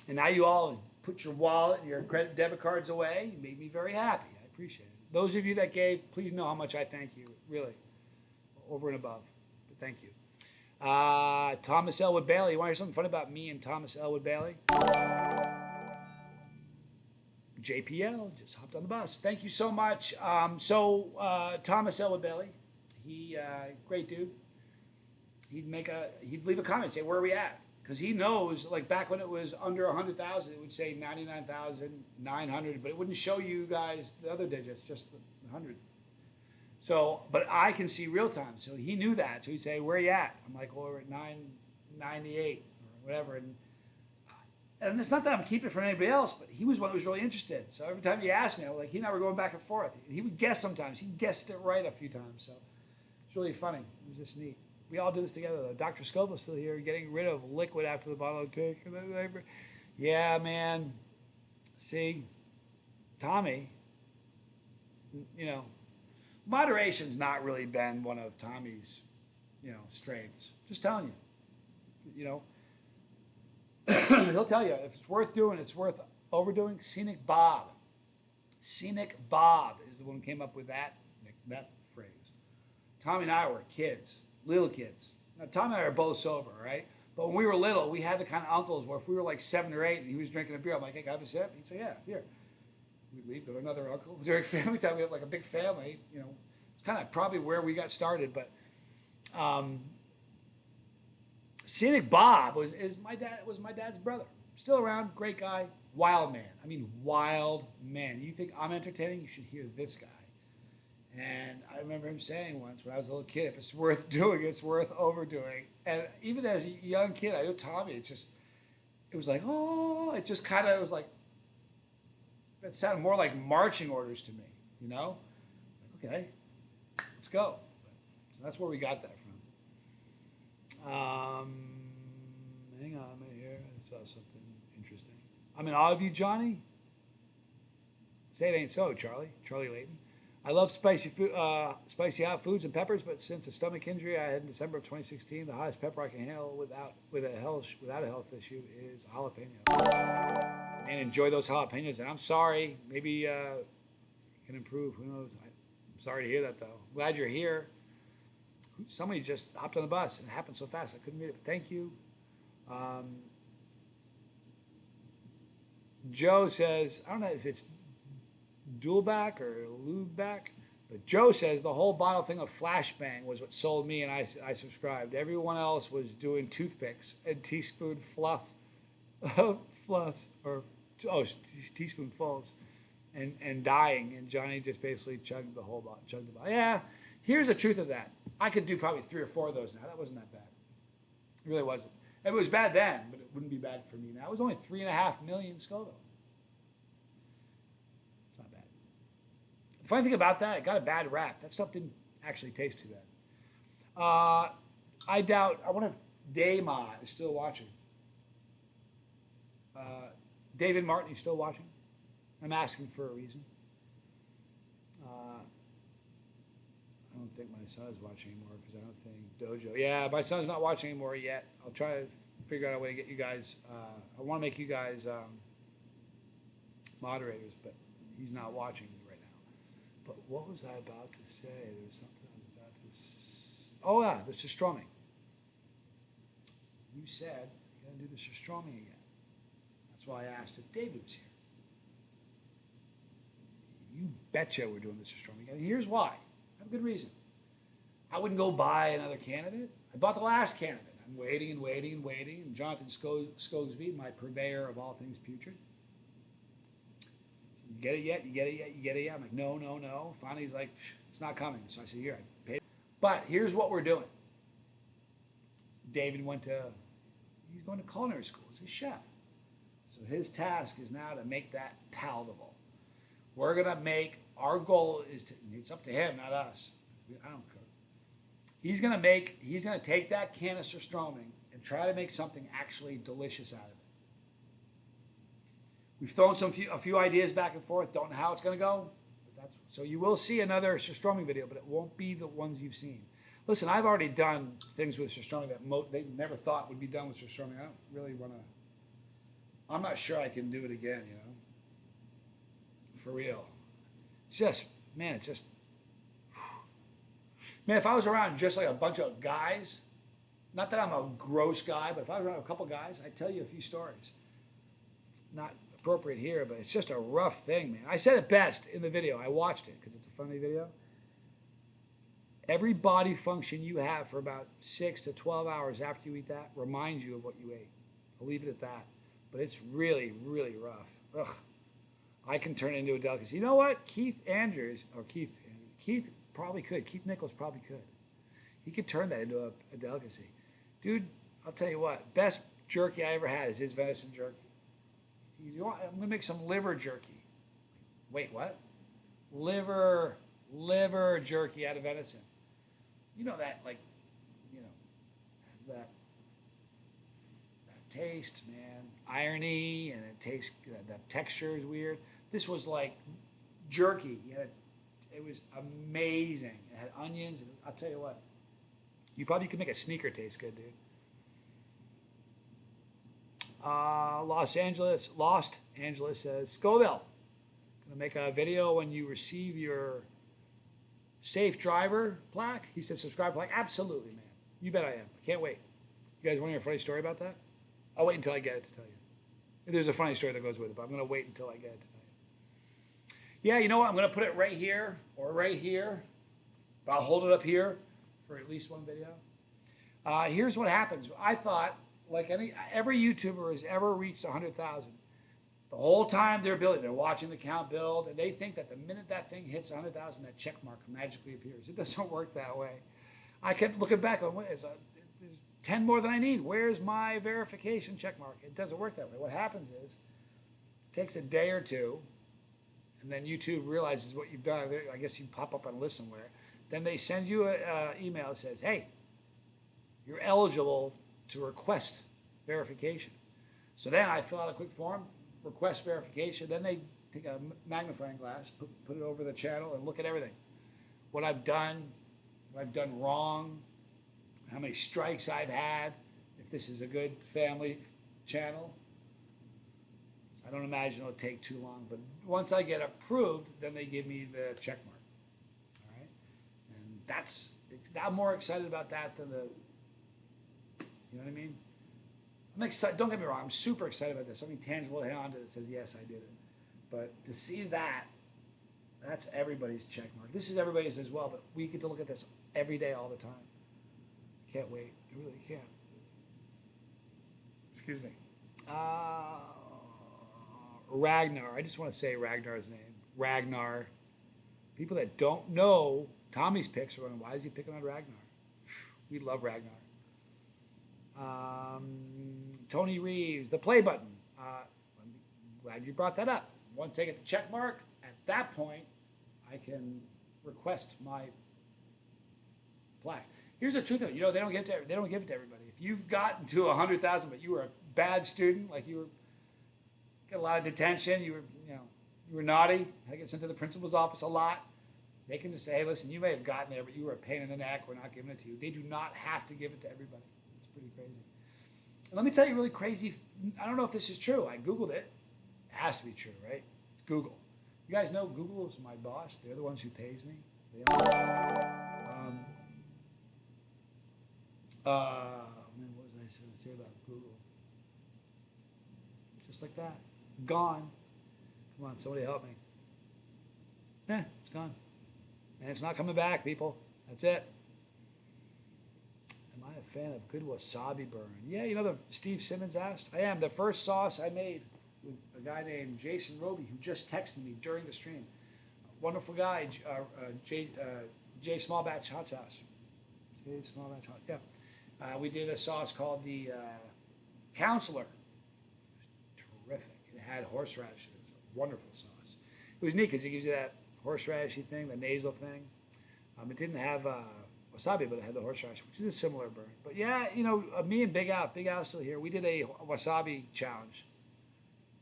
And now you all put your wallet and your credit debit cards away. You made me very happy. I appreciate it. Those of you that gave, please know how much I thank you. Really. Over and above. But thank you. Thomas Elwood Bailey. You want to hear something funny about me and Thomas Elwood Bailey? JPL just hopped on the bus. Thank you so much. Thomas Elwood Bailey, he great dude. He'd leave a comment, say where are we at? Because he knows, like back when it was under 100,000, it would say 99,900, but it wouldn't show you guys the other digits, just the 100. So, but I can see real time. So he knew that. So he'd say, where are you at? I'm like, well, we're at 998 or whatever. And it's not that I'm keeping it from anybody else, but he was one who was really interested. So every time he asked me, I was like, he and I were going back and forth. He would guess sometimes. He guessed it right a few times. So it's really funny. It was just neat. We all do this together, though. Dr. Scoville's still here, getting rid of liquid after the bottle of tank. Yeah, man. See, Tommy, moderation's not really been one of Tommy's, strengths. Just telling you. He'll tell you if it's worth doing, it's worth overdoing. Scenic Bob is the one who came up with that phrase. Tommy and I were kids, little kids. Now Tommy and I are both sober, right? But when we were little, we had the kind of uncles where if we were like 7 or 8 and he was drinking a beer, I'm like, hey, can I have a sip? He'd say, yeah, here. We'd leave, go to another uncle. During family time, we had like a big family. It's kind of probably where we got started, but. Scenic Bob was my dad's brother. Still around, great guy, wild man. I mean, wild man. You think I'm entertaining? You should hear this guy. And I remember him saying once when I was a little kid, if it's worth doing, it's worth overdoing. And even as a young kid, I know Tommy, it was like, oh, it just kind of was like, it sounded more like marching orders to me, Okay, let's go. So that's where we got that from. Hang on a minute here. I saw something interesting. I'm in awe of you, Johnny. Say it ain't so, Charlie Layton. I love spicy hot foods and peppers, but since a stomach injury I had in December of 2016, the highest pepper I can handle without a health issue is jalapeno. And enjoy those jalapenos. And I'm sorry, maybe you can improve. Who knows? I'm sorry to hear that, though. Glad you're here. Somebody just hopped on the bus, and it happened so fast I couldn't read it. But thank you. Joe says, I don't know if it's Dualback or Lubeback, but Joe says the whole bottle thing of Flashbang was what sold me, and I subscribed. Everyone else was doing toothpicks and teaspoon teaspoonfuls and dying, and Johnny just basically chugged the bottle. Yeah, here's the truth of that. I could do probably 3 or 4 of those now. That wasn't that bad. It really wasn't. It was bad then, but it wouldn't be bad for me now. It was only 3.5 million Scoville. It's not bad. The funny thing about that, it got a bad rap. That stuff didn't actually taste too bad. I doubt, I wonder if Dayma is still watching. David Martin, you still watching? I'm asking for a reason. I don't think my son is watching anymore because I don't think Dojo. Yeah, my son's not watching anymore yet. I'll try to figure out a way to get you guys. I want to make you guys moderators, but he's not watching right now. But what was I about to say? There was something I was about to. Oh yeah, the surstroming. You said you got to do the surstroming again. That's why I asked if David was here. You betcha we're doing the surstroming again. Here's why. I have a good reason. I wouldn't go buy another candidate. I bought the last candidate. I'm waiting and waiting and waiting. And Jonathan Scoville, my purveyor of all things putrid. You get it yet? You get it yet? You get it yet? I'm like, no, no, no. Finally, he's like, it's not coming. So I said, here, I paid. But here's what we're doing. David he's going to culinary school. He's a chef. So his task is now to make that palatable. We're going to make, our goal is to, it's up to him, not us. I don't cook. He's going to take that can of surstroming and try to make something actually delicious out of it. We've thrown a few ideas back and forth. Don't know how it's going to go. But so you will see another surstroming video, but it won't be the ones you've seen. Listen, I've already done things with surstroming that they never thought would be done with surstroming. I don't really want to. I'm not sure I can do it again, you know. For real. It's just, man, it's just. Man, if I was around just like a bunch of guys, not that I'm a gross guy, but if I was around a couple guys, I'd tell you a few stories. Not appropriate here, but it's just a rough thing, man. I said it best in the video. I watched it because it's a funny video. Every body function you have for about 6 to 12 hours after you eat that reminds you of what you ate. I'll leave it at that. But it's really, really rough. Ugh. I can turn it into a delicacy. You know what? Keith probably could. Keith Nichols probably could. He could turn that into a delicacy. Dude, I'll tell you what. Best jerky I ever had is his venison jerky. I'm going to make some liver jerky. Wait, what? Liver jerky out of venison. You know that, like, you know, has that taste, man. Irony, and it tastes, the texture is weird. This was like jerky. It was amazing. It had onions, and I'll tell you what. You probably could make a sneaker taste good, dude. Lost Angeles says, Scoville, gonna make a video when you receive your safe driver plaque. He said subscribe plaque. Absolutely, man. You bet I am. I can't wait. You guys want to hear a funny story about that? I'll wait until I get it to tell you. There's a funny story that goes with it, but I'm going to wait until I get it to tell you. Yeah, you know what? I'm going to put it right here or right here. But I'll hold it up here for at least one video. Here's what happens. I thought, like every YouTuber has ever reached 100,000. The whole time they're building, they're watching the count build, and they think that the minute that thing hits 100,000, that check mark magically appears. It doesn't work that way. I kept looking back on there's 10 more than I need. Where's my verification check mark? It doesn't work that way. What happens is, it takes a day or two, and then YouTube realizes what you've done. I guess you pop up on a list somewhere. Then they send you an email that says, hey, you're eligible to request verification. So then I fill out a quick form, request verification. Then they take a magnifying glass, put it over the channel, and look at everything. What I've done wrong, how many strikes I've had, if this is a good family channel. I don't imagine it'll take too long, but once I get approved, then they give me the check mark. All right? And I'm more excited about that than you know what I mean? I'm excited, don't get me wrong, I'm super excited about this. Something tangible to hang on to that says, yes, I did it. But to see that's everybody's check mark. This is everybody's as well, but we get to look at this every day, all the time. Can't wait. I really can't. Excuse me. Ragnar. I just want to say Ragnar's name. Ragnar. People that don't know Tommy's picks are going, why is he picking on Ragnar? We love Ragnar. Tony Reeves, the play button. I'm glad you brought that up. Once I get the check mark, at that point, I can request my plaque. Here's the truth of it. You know, they don't give it to everybody. If you've gotten to 100,000, but you were a bad student, like you were get a lot of detention, you were naughty, had to get sent to the principal's office a lot. They can just say, hey, listen, you may have gotten there, but you were a pain in the neck. We're not giving it to you. They do not have to give it to everybody. It's pretty crazy. And let me tell you really crazy. I don't know if this is true. I Googled it. It has to be true, right? It's Google. You guys know Google is my boss. They're the ones who pays me. They own what was I going to say about Google? Just like that. Gone. Come on, somebody help me. It's gone. And it's not coming back, people. That's it. Am I a fan of good wasabi burn? Yeah, you know, Steve Simmons asked. I am. The first sauce I made with a guy named Jason Roby, who just texted me during the stream. Wonderful guy, Jay Small Batch Hot Sauce. Jay Small Batch Hot, yeah. We did a sauce called the Counselor. It was terrific. It had horseradish. It was a wonderful sauce. It was neat because it gives you that horseradishy thing, the nasal thing. It didn't have wasabi, but it had the horseradish, which is a similar burn. But yeah, you know, me and Big Al's still here. We did a wasabi challenge.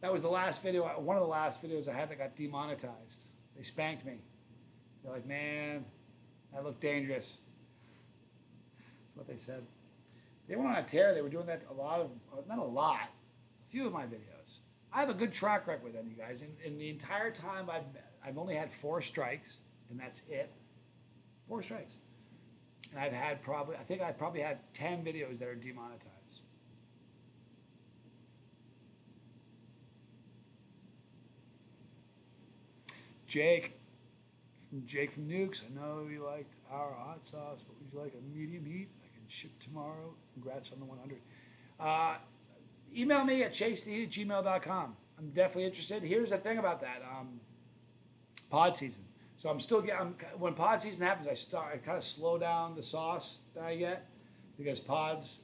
That was the last video, one of the last videos I had that got demonetized. They spanked me. They're like, man, that looked dangerous. That's what they said. They went on a tear. They were doing that not a lot, a few of my videos. I have a good track record with them, you guys. In the entire time I've only had 4 strikes, and that's it. 4 strikes. And I think I've probably had 10 videos that are demonetized. Jake from Nukes, I know you liked our hot sauce, but would you like a medium heat? I can ship tomorrow. Congrats on the 100. Email me at chasetheheat@gmail.com. I'm definitely interested. Here's the thing about that. Pod season. So when pod season happens, I kind of slow down the sauce that I get because pods,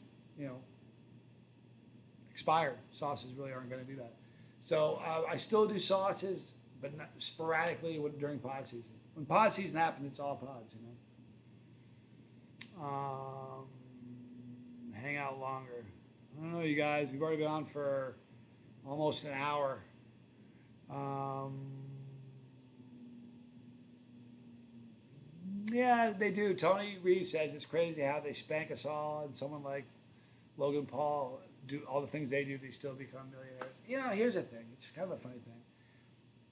expire. Sauces really aren't going to do that. So I still do sauces, but not sporadically during pod season. When pod season happens, it's all pods, Hang out longer. I don't know, you guys. We've already been on for almost an hour. Yeah, they do. Tony Reeves says it's crazy how they spank us all, and someone like Logan Paul do all the things they do, they still become millionaires. Here's the thing. It's kind of a funny thing.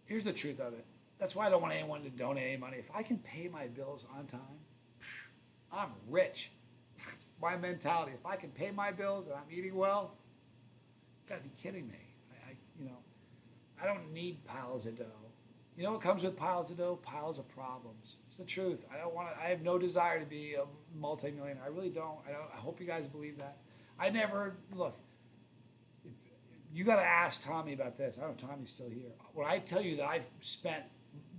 Here's the truth of it. That's why I don't want anyone to donate any money. If I can pay my bills on time, I'm rich. That's my mentality. If I can pay my bills and I'm eating well, you gotta be kidding me. I don't need piles of dough. You know what comes with piles of dough? Piles of problems. It's the truth. I have no desire to be a multimillionaire. I really don't. I hope you guys believe that. Look, you got to ask Tommy about this. I don't know if Tommy's still here. When I tell you that I've spent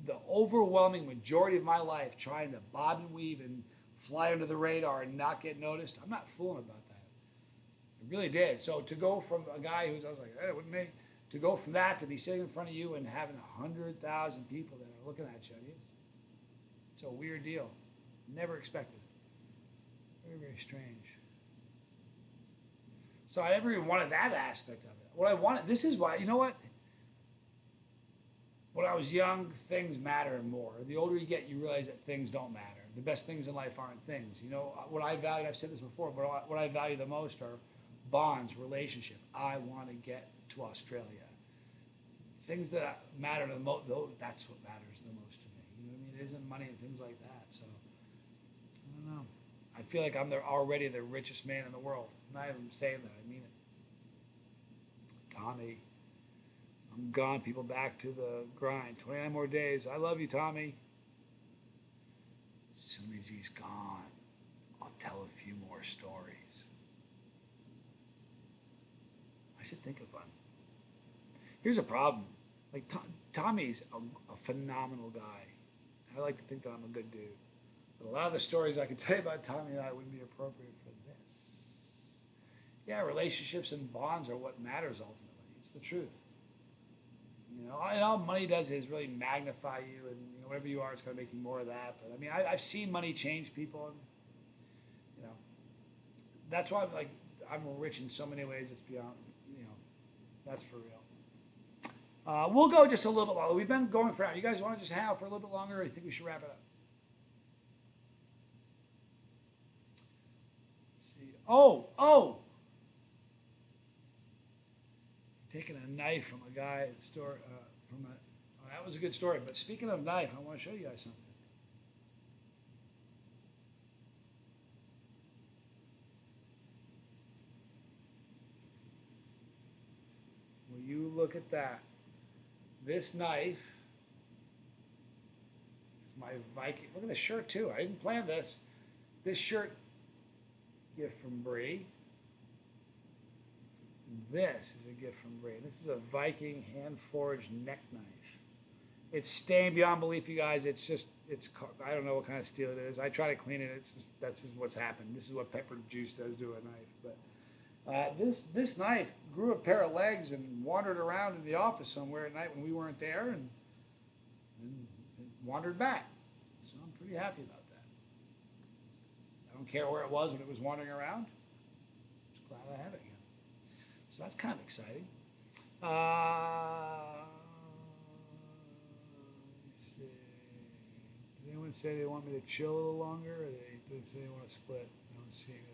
the overwhelming majority of my life trying to bob and weave and fly under the radar and not get noticed, I'm not fooling about that. I really did. So to go from a guy I was like, hey, wouldn't me? To go from that to be sitting in front of you and having 100,000 people that are looking at you, it's a weird deal. Never expected it. Very, very strange. So I never even wanted that aspect of it. What I wanted, this is why, you know what? When I was young, things matter more. The older you get, you realize that things don't matter. The best things in life aren't things. What I value, I've said this before, but what I value the most are bonds, relationship. I want to get to Australia. Things that matter the most, that's what matters the most to me. You know what I mean? It isn't money and things like that. So, I don't know. I feel like I'm already the richest man in the world. I'm not even saying that. I mean it. Tommy, I'm gone. People back to the grind. 29 more days. I love you, Tommy. As soon as he's gone, I'll tell a few more stories. I should think of one. Here's a problem. Like Tommy's a phenomenal guy. I like to think that I'm a good dude. But a lot of the stories I could tell you about Tommy and I wouldn't be appropriate for this. Yeah, relationships and bonds are what matters ultimately. It's the truth. And all money does is really magnify you, and whatever you are, it's going to make you more of that. But I mean, I've seen money change people, and that's why I'm rich in so many ways. It's beyond, that's for real. We'll go just a little bit longer. We've been going for now. You guys want to just hang out for a little bit longer, or you think we should wrap it up? Let's see. Oh. Taking a knife from a guy at the store. That was a good story. But speaking of knife, I want to show you guys something. Will you look at that? This knife is my Viking. Look at the shirt too. I didn't plan this. This shirt, gift from Bree. This is a gift from Bree. This is a Viking hand-forged neck knife. It's stained beyond belief, you guys. I don't know what kind of steel it is. I try to clean it. That's just what's happened. This is what pepper juice does to a knife. But this knife grew a pair of legs and wandered around in the office somewhere at night when we weren't there, and wandered back. So I'm pretty happy about that. I don't care where it was when it was wandering around. Just glad I have it again. So that's kind of exciting. Let's see. Did anyone say they want me to chill a little longer, or they say they want to split? I don't see anything.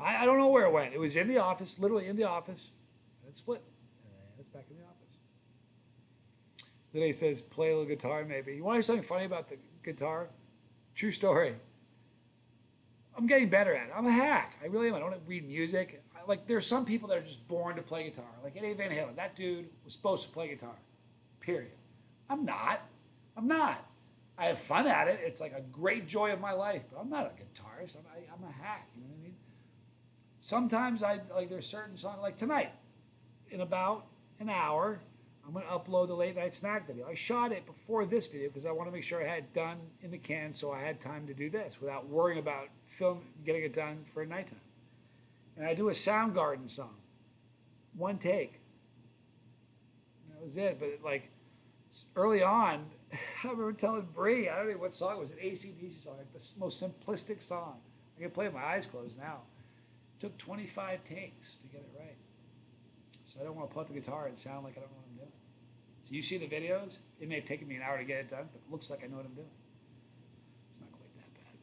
I don't know where it went. It was in the office, literally in the office. And it split. And it's back in the office. Then he says, play a little guitar maybe. You want to hear something funny about the guitar? True story. I'm getting better at it. I'm a hack. I really am. I don't read music. There's some people that are just born to play guitar. Like Eddie Van Halen. That dude was supposed to play guitar. Period. I'm not. I have fun at it. It's like a great joy of my life. But I'm not a guitarist. I'm a hack. You know what I mean? Sometimes there's certain songs, like tonight, in about an hour, I'm going to upload the late night snack video. I shot it before this video because I want to make sure I had it done in the can so I had time to do this without worrying about getting it done for nighttime. And I do a Soundgarden song. One take. That was it. But early on, I remember telling Bree, I don't know what song it was, an AC/DC song, like the most simplistic song. I can play with my eyes closed now. It took 25 takes to get it right. So I don't want to pull up the guitar and sound like I don't know what I'm doing. So you see the videos, it may have taken me an hour to get it done, but it looks like I know what I'm doing. It's not quite that bad.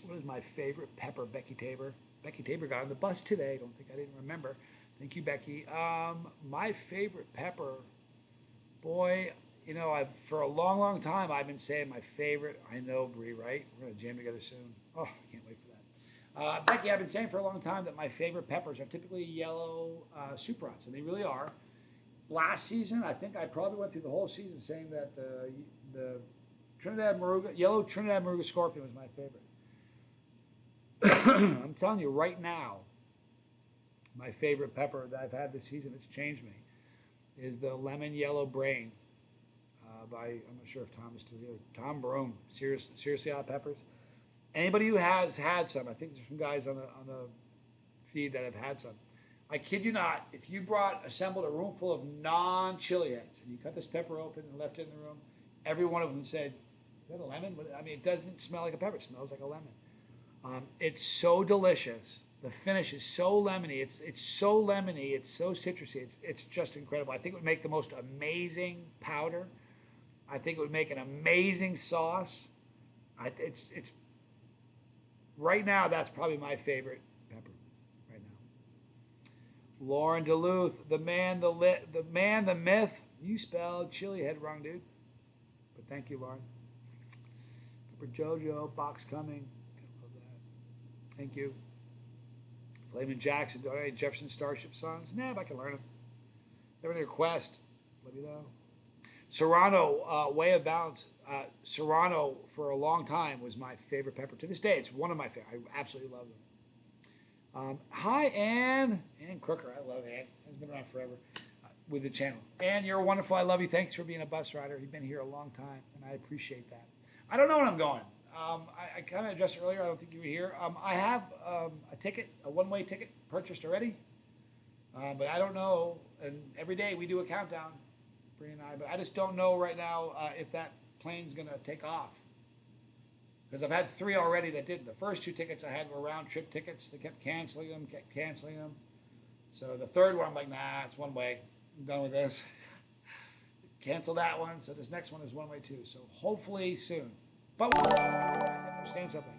But what is my favorite pepper? Becky Tabor. Becky Tabor got on the bus today. Don't think I didn't remember. Thank you, Becky. My favorite pepper, boy, for a long, long time, I've been saying my favorite. I know, Bree, right? We're going to jam together soon. Oh, I can't wait for that. Becky, I've been saying for a long time that my favorite peppers are typically yellow Superots, and they really are. Last season, I think I probably went through the whole season saying that the yellow Trinidad Moruga Scorpion was my favorite. I'm telling you right now, my favorite pepper that I've had this season, it's changed me, is the lemon yellow brain by, I'm not sure if Tom is still here, Tom Broom, seriously hot peppers. Anybody who has had some, I think there's some guys on the feed that have had some. I kid you not, if you assembled a room full of non-chili heads and you cut this pepper open and left it in the room, every one of them said, is that a lemon? I mean, it doesn't smell like a pepper, it smells like a lemon. It's so delicious. The finish is so lemony. It's so lemony. It's so citrusy. It's just incredible. I think it would make the most amazing powder. I think it would make an amazing sauce. It's right now. That's probably my favorite pepper right now. Lauren Duluth, the man, the myth. You spelled chili head wrong, dude. But thank you, Lauren. Pepper JoJo, box coming. Thank you. Flamin' Jackson, do I have Jefferson Starship songs? Nah, but I can learn them. Have any request? Let me know. Serrano, Way of Balance. Serrano, for a long time, was my favorite pepper. To this day, it's one of my favorites. I absolutely love them. Hi, Ann. Ann Crooker. I love Ann. She's been around forever with the channel. Ann, you're wonderful. I love you. Thanks for being a bus rider. You've been here a long time, and I appreciate that. I don't know when I'm going. I kind of addressed earlier. I don't think you were here. I have a ticket, a one-way ticket purchased already, but I don't know. And every day we do a countdown, Bree and I. But I just don't know right now if that plane's going to take off. Because I've had 3 already that didn't. The first 2 tickets I had were round-trip tickets. They kept canceling them, kept canceling them. So the third one, I'm like, nah, it's one way. I'm done with this. Cancel that one. So this next one is one way too. So hopefully soon. But we'll understand something.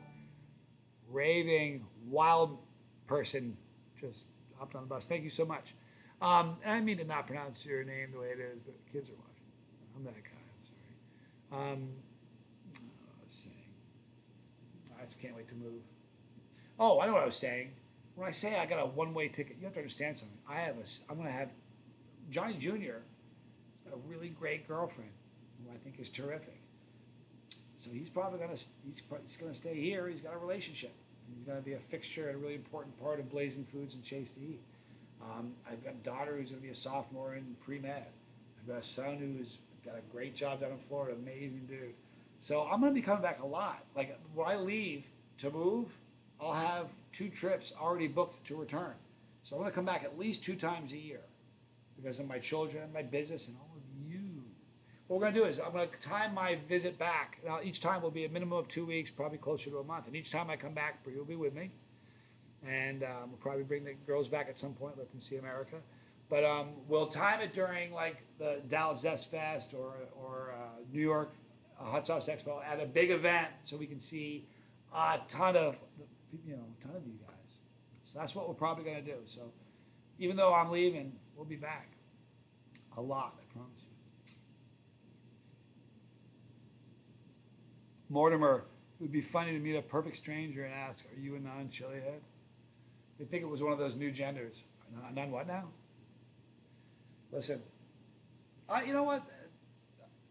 Raving wild person just hopped on the bus. Thank you so much. And I mean to not pronounce your name the way it is, but kids are watching. I'm that guy. I'm sorry. I was saying. I just can't wait to move. Oh, I know what I was saying. When I say I got a one-way ticket, you have to understand something. I'm going to have Johnny Jr. has got a really great girlfriend who I think is terrific. So he's probably going to stay here. He's got a relationship. He's going to be a fixture and a really important part of Blazing Foods and Chase to Eat. I've got a daughter who's going to be a sophomore in pre-med. I've got a son who's got a great job down in Florida, amazing dude. So I'm going to be coming back a lot. Like when I leave to move, I'll have 2 trips already booked to return. So I'm going to come back at least 2 times a year because of my children, my business, and all of you. What we're going to do is I'm going to time my visit back. Now, each time will be a minimum of 2 weeks, probably closer to a month. And each time I come back, Bree will be with me. And we'll probably bring the girls back at some point, let them see America. But we'll time it during like the Dallas Zest Fest or New York Hot Sauce Expo at a big event so we can see a ton of you guys. So that's what we're probably going to do. So even though I'm leaving, we'll be back. A lot, I promise you. Mortimer, it would be funny to meet a perfect stranger and ask, are you a non-chili head? They think it was one of those new genders. Non what now? Listen, you know what?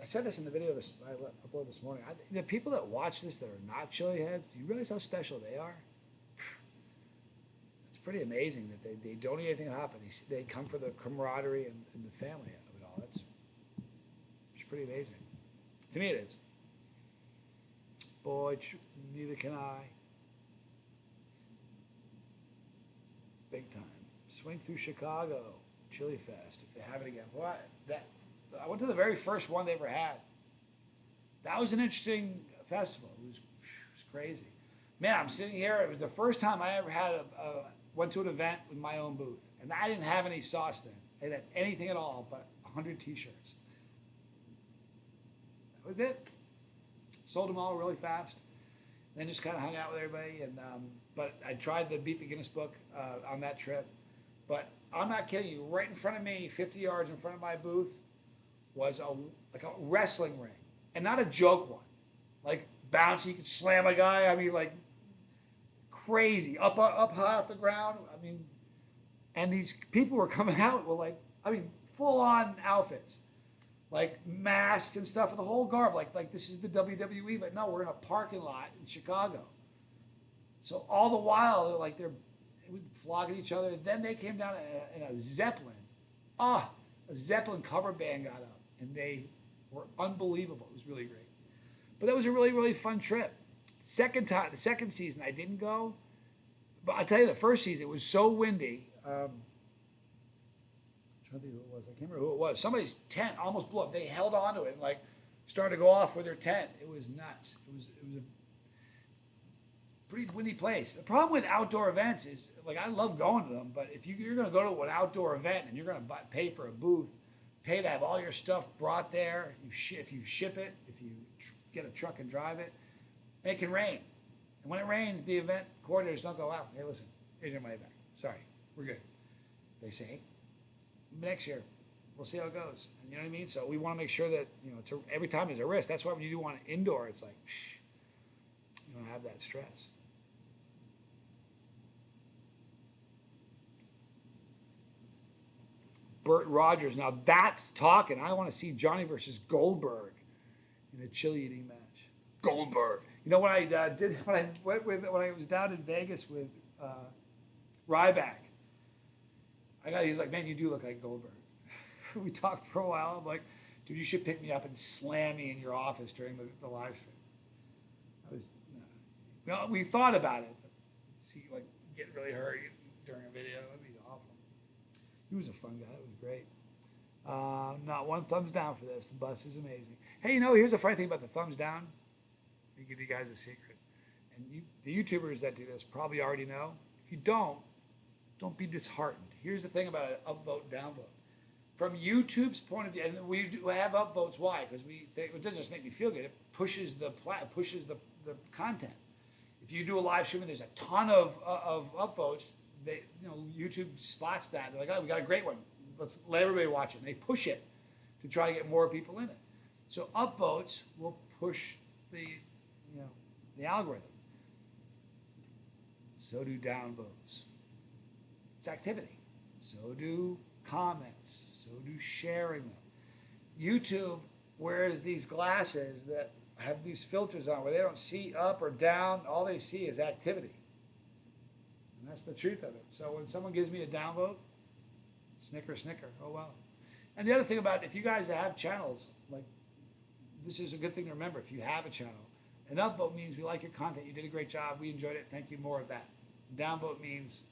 I said this in the video I uploaded this morning. The people that watch this that are not chili heads, do you realize how special they are? It's pretty amazing that they don't eat anything hot, but they come for the camaraderie and the family of it all. It's pretty amazing. To me it is. Boy, neither can I. Big time. Swing through Chicago, Chili Fest, if they have it again. Boy, I went to the very first one they ever had. That was an interesting festival. It was crazy. Man, I'm sitting here. It was the first time I ever went to an event with my own booth. And I didn't have any sauce then. I didn't have anything at all but 100 t-shirts. That was it. Sold them all really fast. Then just kind of hung out with everybody. But I tried to beat the Guinness Book on that trip. But I'm not kidding you. Right in front of me, 50 yards in front of my booth, was like a wrestling ring. And not a joke one. Like bouncy, you could slam a guy. I mean, like crazy. Up high off the ground. I mean, and these people were coming out with like, full on outfits. Like masks and stuff, with the whole garb, like this is the WWE, but no, we're in a parking lot in Chicago. So all the while, they're flogging each other. And then they came down in a Zeppelin. A Zeppelin cover band got up, and they were unbelievable. It was really great. But that was a really, really fun trip. The second season, I didn't go. But I'll tell you, the first season, it was so windy. I'm trying to think who it was. I can't remember who it was. Somebody's tent almost blew up. They held onto it and started to go off with their tent. It was nuts. It was a pretty windy place. The problem with outdoor events is, I love going to them, but if you're going to go to an outdoor event and you're going to pay for a booth, pay to have all your stuff brought there, if you ship it, if you get a truck and drive it, it can rain. And when it rains, the event coordinators don't go out. Hey, listen, here's your money back. Sorry, we're good. They say, hey, next year, we'll see how it goes. And you know what I mean? So we want to make sure that, every time there's a risk. That's why when you do want it indoor, it's like, you don't have that stress. Burt Rogers. Now that's talking. I want to see Johnny versus Goldberg in a chili eating match. Goldberg. You know what I did when I was down in Vegas with Ryback? He's like, man, you do look like Goldberg. We talked for a while. I'm like, dude, you should pick me up and slam me in your office during the live stream. Well, we've thought about it. See, like, get really hurt during a video. That'd be awful. He was a fun guy. It was great. Not one thumbs down for this. The bus is amazing. Hey, here's the funny thing about the thumbs down. Let me give you guys a secret. And the YouTubers that do this probably already know. If you don't be disheartened. Here's the thing about it, upvote, downvote. From YouTube's point of view, and we do have upvotes. Why? Because it doesn't just make me feel good. It pushes the content. If you do a live stream and there's a ton of upvotes, YouTube spots that. They're like, oh, we got a great one. Let's let everybody watch it. And they push it to try to get more people in it. So upvotes will push the algorithm. So do downvotes. It's activity. So do comments. So do sharing them. YouTube wears these glasses that have these filters on where they don't see up or down. All they see is activity. And that's the truth of it. So when someone gives me a downvote, snicker, snicker. Oh, well. And the other thing about if you guys have channels, like this is a good thing to remember. If you have a channel, an upvote means we like your content. You did a great job. We enjoyed it. Thank you. More of that. Downvote means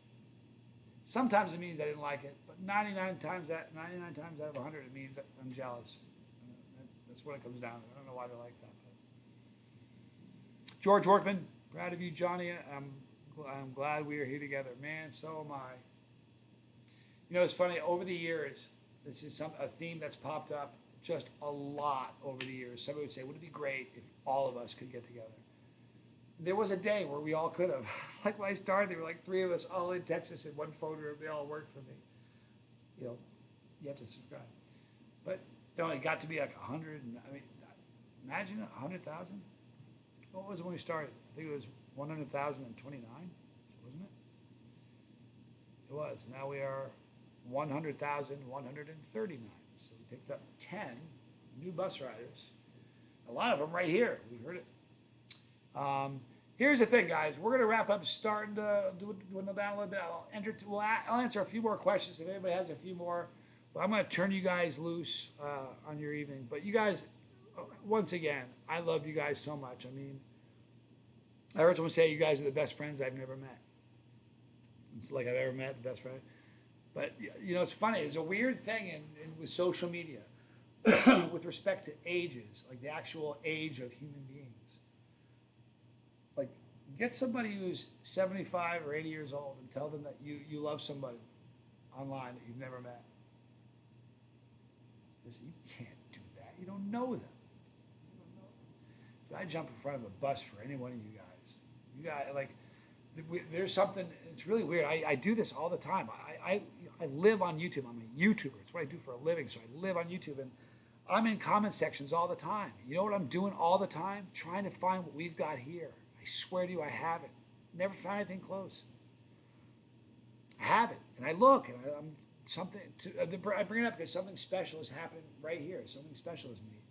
sometimes it means I didn't like it, but 99 times out of 100 it means I'm jealous. That's what it comes down to. I don't know why they like that. But. George Workman, proud of you, Johnny. I'm glad we are here together. Man, so am I. It's funny. Over the years, this is a theme that's popped up just a lot over the years. Somebody would say, wouldn't it be great if all of us could get together? There was a day where we all could have. Like when I started, there were like 3 of us all in Texas in one phone room. They all worked for me. You have to subscribe. But it got to be like 100. Imagine 100,000. What was it when we started? I think it was 100,029, wasn't it? It was. Now we are 100,139. So we picked up 10 new bus riders. A lot of them right here. We heard it. Here's the thing, guys. We're going to wrap up, starting to dwindle down a little bit. I'll answer a few more questions if anybody has a few more. But I'm going to turn you guys loose on your evening. But you guys, once again, I love you guys so much. I heard someone say you guys are the best friends I've never met. It's like I've ever met the best friend. But, it's funny. There's a weird thing with social media with respect to ages, like the actual age of human beings. Like, get somebody who's 75 or 80 years old and tell them that you love somebody online that you've never met. Listen, you can't do that. You don't know them. I jump in front of a bus for any one of you guys. You guys, there's something, it's really weird. I do this all the time. I live on YouTube. I'm a YouTuber. It's what I do for a living. So I live on YouTube. And I'm in comment sections all the time. You know what I'm doing all the time? Trying to find what we've got here. I swear to you, I have it. Never found anything close. I have it. And I look, and I bring it up because something special is happening right here. Something special is neat.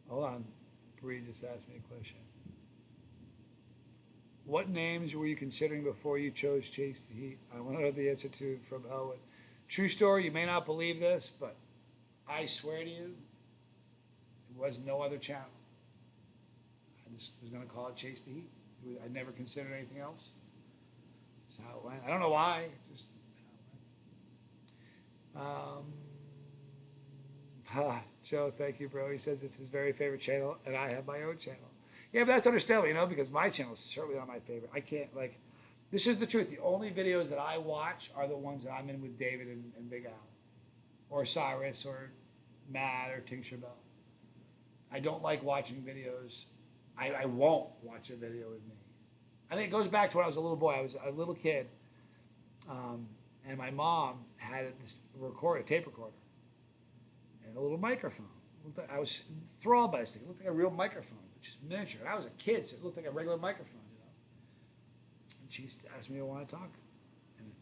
Hold on. Bree just asked me a question. What names were you considering before you chose Chase the Heat? I want to know the answer to from Elwood. True story, you may not believe this, but I swear to you, there was no other channel. I just was going to call it Chase the Heat. I never considered anything else. That's how it went. I don't know why. Just how it went. Joe, thank you, bro. He says it's his very favorite channel, and I have my own channel. Yeah, but that's understandable, because my channel is certainly not my favorite. I can't, this is the truth. The only videos that I watch are the ones that I'm in with David and Big Al, or Cyrus, or Matt, or Tincture Bell. I don't like watching videos. I won't watch a video with me. I think it goes back to when I was a little boy. I was a little kid, and my mom had a tape recorder, and a little microphone. I was enthralled by this thing. It looked like a real microphone, which is miniature. And I was a kid, so it looked like a regular microphone, And she asked me to want to talk, and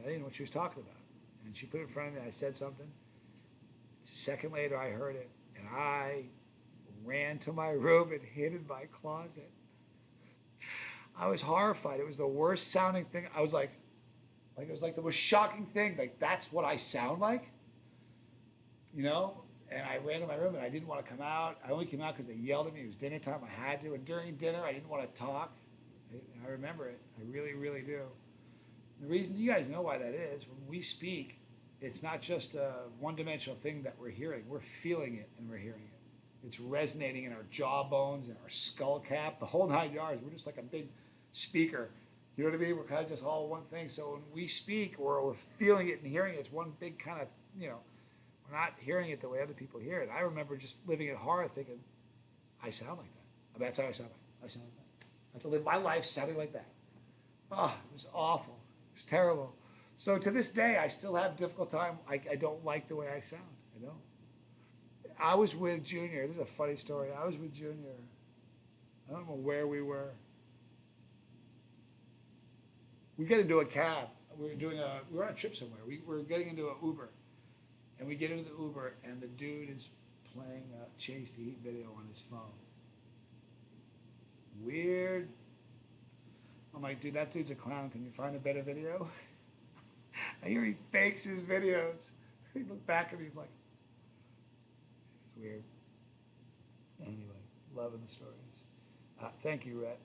I didn't know what she was talking about. And she put it in front of me. I said something. A second later, I heard it, and I ran to my room and hid in my closet. I was horrified. It was the worst sounding thing. I was like it was like the most shocking thing. Like, that's what I sound like, And I ran to my room and I didn't want to come out. I only came out because they yelled at me. It was dinner time. I had to. And during dinner, I didn't want to talk. I remember it. I really, really do. The reason, you guys know why that is. When we speak, it's not just a one-dimensional thing that we're hearing. We're feeling it and we're hearing it. It's resonating in our jawbones and our skull cap, the whole 9 yards. We're just like a big speaker. You know what I mean? We're kind of just all one thing. So when we speak, we're feeling it and hearing it. It's one big kind of, we're not hearing it the way other people hear it. I remember just living at heart thinking, I sound like that. That's how I sound like. I sound like that. I have to live my life sounding like that. Oh, it was awful. It was terrible. So to this day, I still have a difficult time. I don't like the way I sound. I don't. I was with Junior. This is a funny story. I was with Junior. I don't know where we were. We get into a cab. We were on a trip somewhere. We were getting into an Uber. And we get into the Uber, and the dude is playing a Chase the Heat video on his phone. Weird. I'm like, dude, that dude's a clown. Can you find a better video? I hear he fakes his videos. He looked back at me, he's like, it's weird. Anyway, loving the stories. Thank you, Rhett.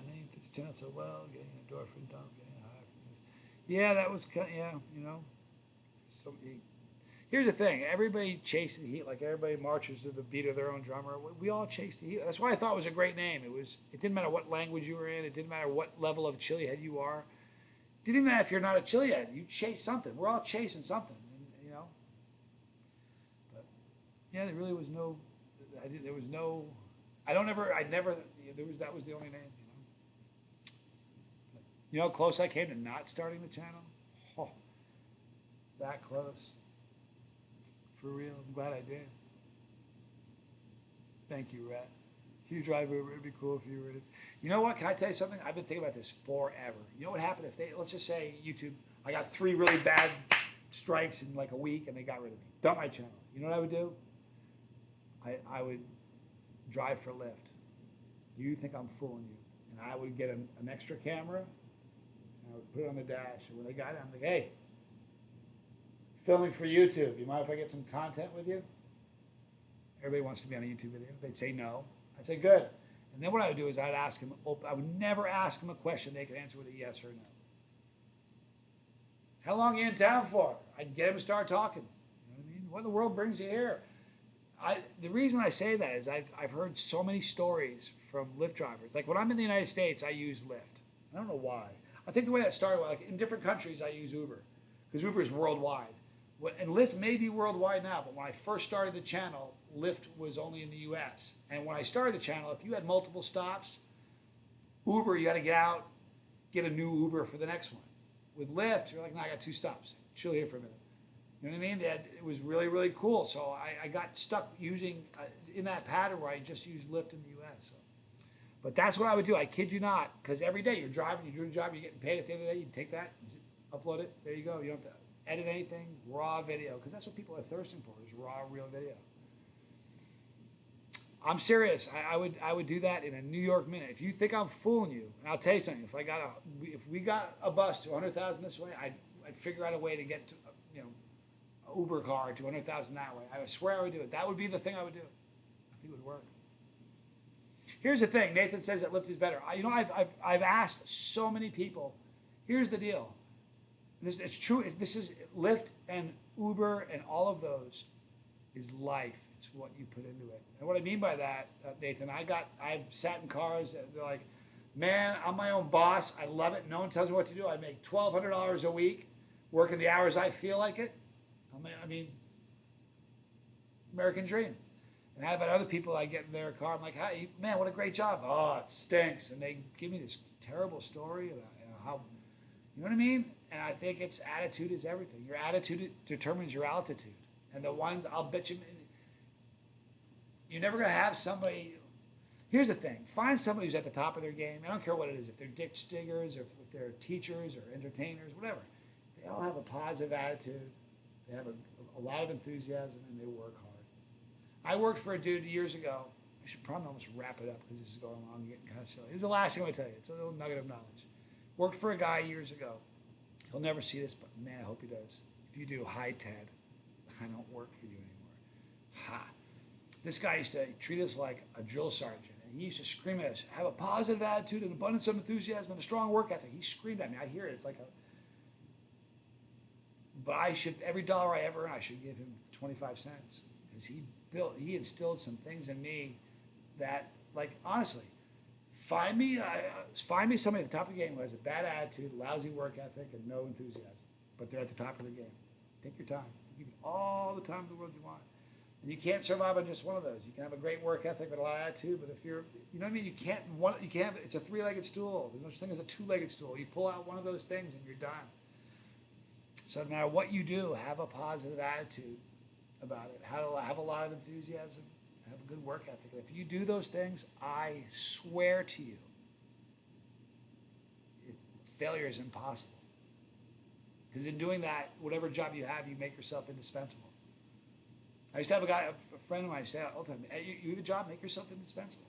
Name the channel so well, getting an endorphin dump, getting high from this. Yeah, that was, here's the thing. Everybody chases the heat, like everybody marches to the beat of their own drummer. We all chase the heat. That's why I thought it was a great name. It didn't matter what language you were in. It didn't matter what level of chilihead you are. It didn't even matter if you're not a chilihead. You chase something. We're all chasing something, But yeah, there really was no. There was no. That was the only name. You know how close I came to not starting the channel? Oh, that close. For real, I'm glad I did. Thank you, Rhett. If you drive Uber, it'd be cool if you were. You know what? Can I tell you something? I've been thinking about this forever. You know what happened if let's just say YouTube, I got 3 really bad strikes in like a week and they got rid of me. Dump my channel. You know what I would do? I would drive for Lyft. You think I'm fooling you. And I would get an extra camera and I would put it on the dash. And when they got it, I'm like, hey, filming for YouTube. You mind if I get some content with you? Everybody wants to be on a YouTube video. They'd say no. I'd say good. And then what I would do is I'd ask them, I would never ask them a question they could answer with a yes or no. How long are you in town for? I'd get them to start talking. You know what I mean? What in the world brings you here? The reason I say that is I've heard so many stories from Lyft drivers. Like when I'm in the United States, I use Lyft. I don't know why. I think the way that started, like in different countries, I use Uber. Because Uber is worldwide. And Lyft may be worldwide now, but when I first started the channel, Lyft was only in the US. And when I started the channel, if you had multiple stops, Uber, you got to get out, get a new Uber for the next one. With Lyft, you're like, no, I got 2 stops. Chill here for a minute. You know what I mean? It was really, really cool. So I got stuck using, in that pattern where I just used Lyft in the US. So. But that's what I would do. I kid you not. Because every day you're driving, you're doing a job, you're getting paid at the end of the day. You take that, upload it, there you go. You don't have to edit anything, raw video. Because that's what people are thirsting for, is raw, real video. I'm serious. I would do that in a New York minute. If you think I'm fooling you, and I'll tell you something. If we got a bus to 100,000 this way, I'd figure out a way to get to, Uber car to 100,000 that way. I swear I would do it. That would be the thing I would do. I think it would work. Here's the thing. Nathan says that Lyft is better. I've asked so many people. Here's the deal. It's true. This is Lyft and Uber and all of those is life. It's what you put into it. And what I mean by that, Nathan, I've sat in cars that they're like, man, I'm my own boss. I love it. No one tells me what to do. I make $1,200 a week, working the hours I feel like it. I mean, American dream. And I've had other people, I get in their car, I'm like, hey, man, what a great job. Oh, it stinks. And they give me this terrible story about how, you know what I mean? And I think it's attitude is everything. Your attitude determines your altitude. And the ones, I'll bet you're never going to have somebody. Here's the thing. Find somebody who's at the top of their game. I don't care what it is. If they're ditch diggers or if they're teachers or entertainers, whatever. They all have a positive attitude. They have a lot of enthusiasm and they work hard. I worked for a dude years ago. I should probably almost wrap it up because this is going on and getting kind of silly. This is the last thing I'm going to tell you. It's a little nugget of knowledge. Worked for a guy years ago. He'll never see this, but man, I hope he does. If you do, hi Ted. I don't work for you anymore. Ha. This guy used to treat us like a drill sergeant. And he used to scream at us, have a positive attitude, an abundance of enthusiasm, and a strong work ethic. He screamed at me. I hear it. It's like a... But I should, every dollar I ever earn, I should give him 25 cents. Because he instilled some things in me that, like, honestly, find me somebody at the top of the game who has a bad attitude, lousy work ethic, and no enthusiasm. But they're at the top of the game. Take your time. Give me all the time in the world you want. And you can't survive on just one of those. You can have a great work ethic with a lot of attitude, but if you're, you know what I mean? You can't, it's a three-legged stool. There's no such thing as a two-legged stool. You pull out one of those things and you're done. So no matter what you do, have a positive attitude about it. Have a lot of enthusiasm. Have a good work ethic. If you do those things, I swear to you, failure is impossible. Because in doing that, whatever job you have, you make yourself indispensable. I used to have a friend of mine say all the time, hey, you have a job, make yourself indispensable.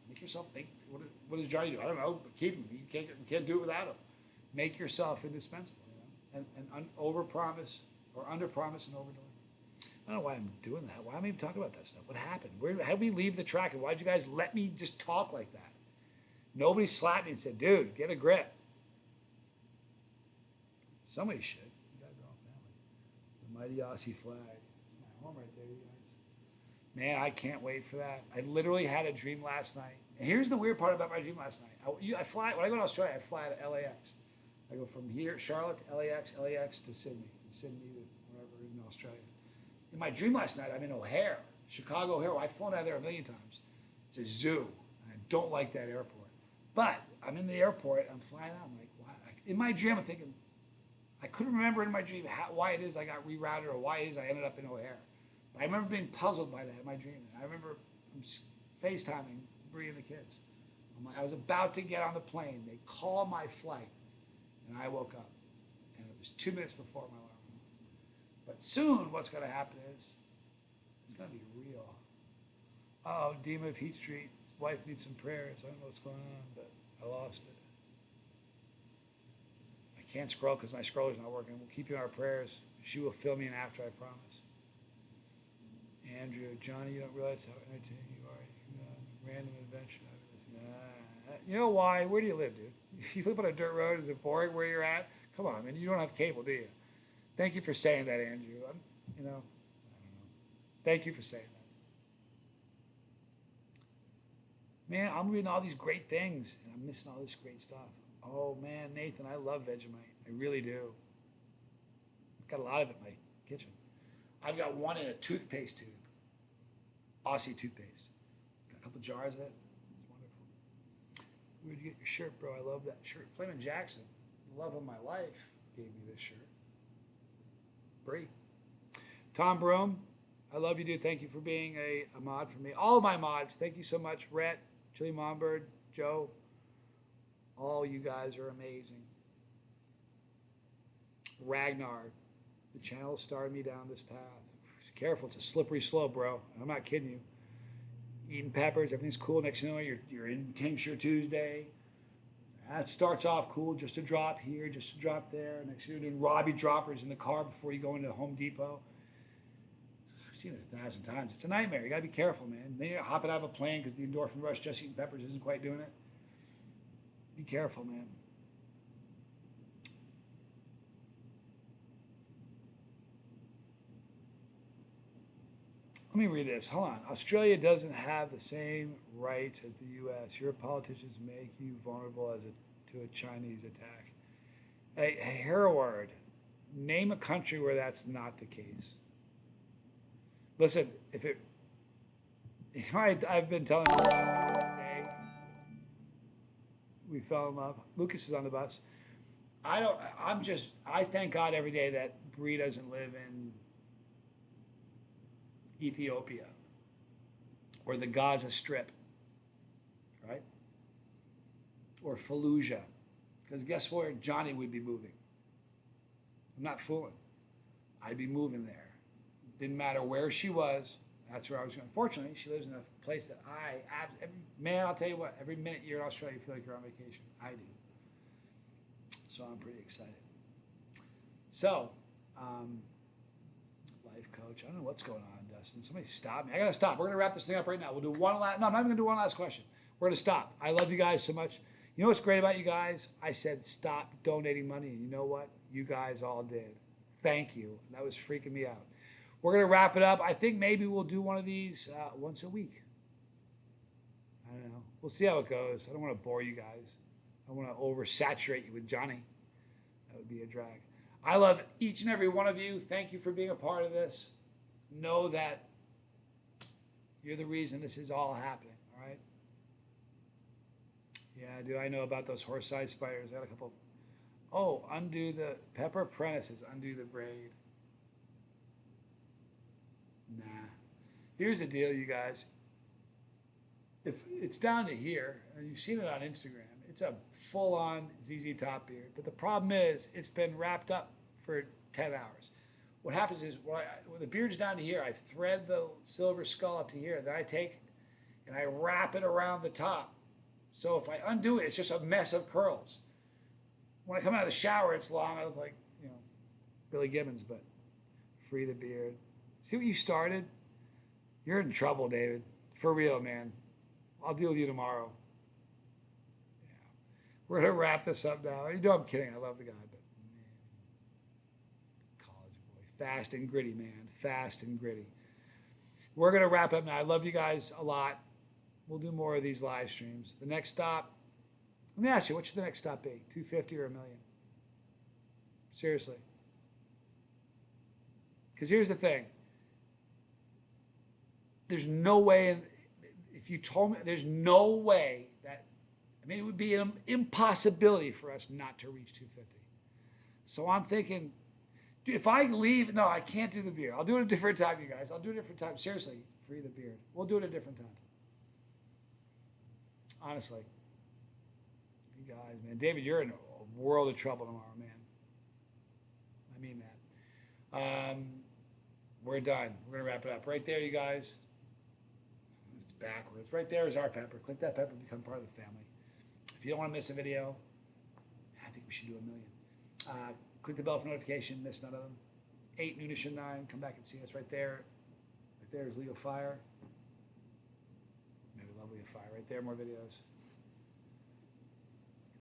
What does Johnny do? I don't know, but keep him. You can't do it without him. Make yourself indispensable. You know? And overpromise or underpromise and overdeliver. I don't know why I'm doing that. Why am I even talking about that stuff? What happened? How did we leave the track? And why did you guys let me just talk like that? Nobody slapped me and said, dude, get a grip. Somebody should. You guys are all family. The mighty Aussie flag. It's my home right there, you guys. Man, I can't wait for that. I literally had a dream last night. And here's the weird part about my dream last night. When I go to Australia, I fly to LAX. I go from here, Charlotte to LAX, LAX to Sydney, and Sydney to wherever in Australia. In my dream last night, I'm in O'Hare, Chicago O'Hare. I've flown out of there a million times. It's a zoo, and I don't like that airport. But I'm in the airport, I'm flying out. I'm like, why? In my dream, I'm thinking, I couldn't remember in my dream why it is I got rerouted or why it is I ended up in O'Hare. But I remember being puzzled by that in my dream. And I remember FaceTiming Bree and the kids. I was about to get on the plane. They called my flight, and I woke up. And it was 2 minutes before my alarm. But soon, what's going to happen is, it's going to be real. Oh, Dima of Heat Street, his wife needs some prayers. I don't know what's going on, but I lost it. I can't scroll because my scroller's not working. We'll keep you in our prayers. She will fill me in after, I promise. Andrew, Johnny, you don't realize how entertaining you are. Random invention. You know why? Where do you live, dude? You live on a dirt road. Is it boring where you're at? Come on, man. You don't have cable, do you? Thank you for saying that, Andrew. I don't know. Thank you for saying that. Man, I'm reading all these great things, and I'm missing all this great stuff. Oh, man, Nathan, I love Vegemite. I really do. I've got a lot of it in my kitchen. I've got one in a toothpaste tube. Aussie toothpaste. Got a couple jars of it. It's wonderful. Where'd you get your shirt, bro? I love that shirt. Flamin' Jackson, the love of my life, gave me this shirt. Bree. Tom Broom, I love you, dude. Thank you for being a mod for me. All of my mods, thank you so much. Rhett, Chili Monbird, Joe. All you guys are amazing. Ragnar, the channel started me down this path. Careful, it's a slippery slope, bro. I'm not kidding you. Eating peppers, everything's cool. Next thing you know, you're in Tincture Tuesday. That starts off cool, just a drop here, just a drop there. Next thing you're doing Robbie droppers in the car before you go into Home Depot. I've seen it 1,000 times. It's a nightmare. You gotta be careful, man. Then you're hopping out of a plane because the endorphin rush just eating peppers isn't quite doing it. Be careful, man. Let me read this. Hold on. Australia doesn't have the same rights as the U.S. Your politicians make you vulnerable to a Chinese attack. Hey, Hereward, name a country where that's not the case. Listen, I've been telling you today, we fell in love. Lucas is on the bus. I thank God every day that Bree doesn't live in Ethiopia or the Gaza Strip, right? Or Fallujah, because guess where Johnny would be moving? I'm not fooling. I'd be moving there. Didn't matter where she was, that's where I was going. Fortunately, she lives in a place that man, I'll tell you what, every minute you're in Australia, you feel like you're on vacation. I do. So I'm pretty excited. So, life life coach. I don't know what's going on, Dustin. Somebody stop me. I gotta stop. We're gonna wrap this thing up right now. We'll do one last. No, I'm not even gonna do one last question. We're gonna stop. I love you guys so much. You know what's great about you guys? I said stop donating money, and you know what? You guys all did. Thank you. That was freaking me out. We're gonna wrap it up. I think maybe we'll do one of these once a week. I don't know. We'll see how it goes. I don't want to bore you guys. I want to oversaturate you with Johnny. That would be a drag. I love each and every one of you. Thank you for being a part of this. Know that you're the reason this is all happening, all right? Yeah, do I know about those horse-sized spiders? I got a couple. Oh, undo the Pepper Apprentices, undo the braid. Nah. Here's the deal, you guys. If it's down to here, and you've seen it on Instagram, it's a full-on ZZ Top beard. But the problem is, it's been wrapped up for 10 hours. What happens is, when the beard's down to here, I thread the silver skull up to here, then I take and I wrap it around the top. So if I undo it, it's just a mess of curls. When I come out of the shower, it's long. I look like, Billy Gibbons, but free the beard. See what you started? You're in trouble, David. For real, man. I'll deal with you tomorrow. Yeah. We're going to wrap this up now. You know I'm kidding. I love the guy, but man. College boy. Fast and gritty, man. Fast and gritty. We're going to wrap up now. I love you guys a lot. We'll do more of these live streams. The next stop, let me ask you, what should the next stop be? 250 or $1 million? Seriously. Because here's the thing. There's no way, if you told me, there's no way that, it would be an impossibility for us not to reach 250. So I'm thinking, dude, if I leave, no, I can't do the beard. I'll do it a different time, you guys. I'll do it a different time. Seriously, free the beard. We'll do it a different time. Honestly. You guys, man. David, you're in a world of trouble tomorrow, man. I mean that. We're done. We're going to wrap it up. Right there, you guys. It's backwards. Right there is our pepper. Click that pepper to become part of the family. If you don't want to miss a video, I think we should do $1 million. Click the bell for notification. Miss none of them. 8 noonish and 9. Come back and see us right there. Right there is Leo Fire. Maybe love Leo Fire. Right there, more videos.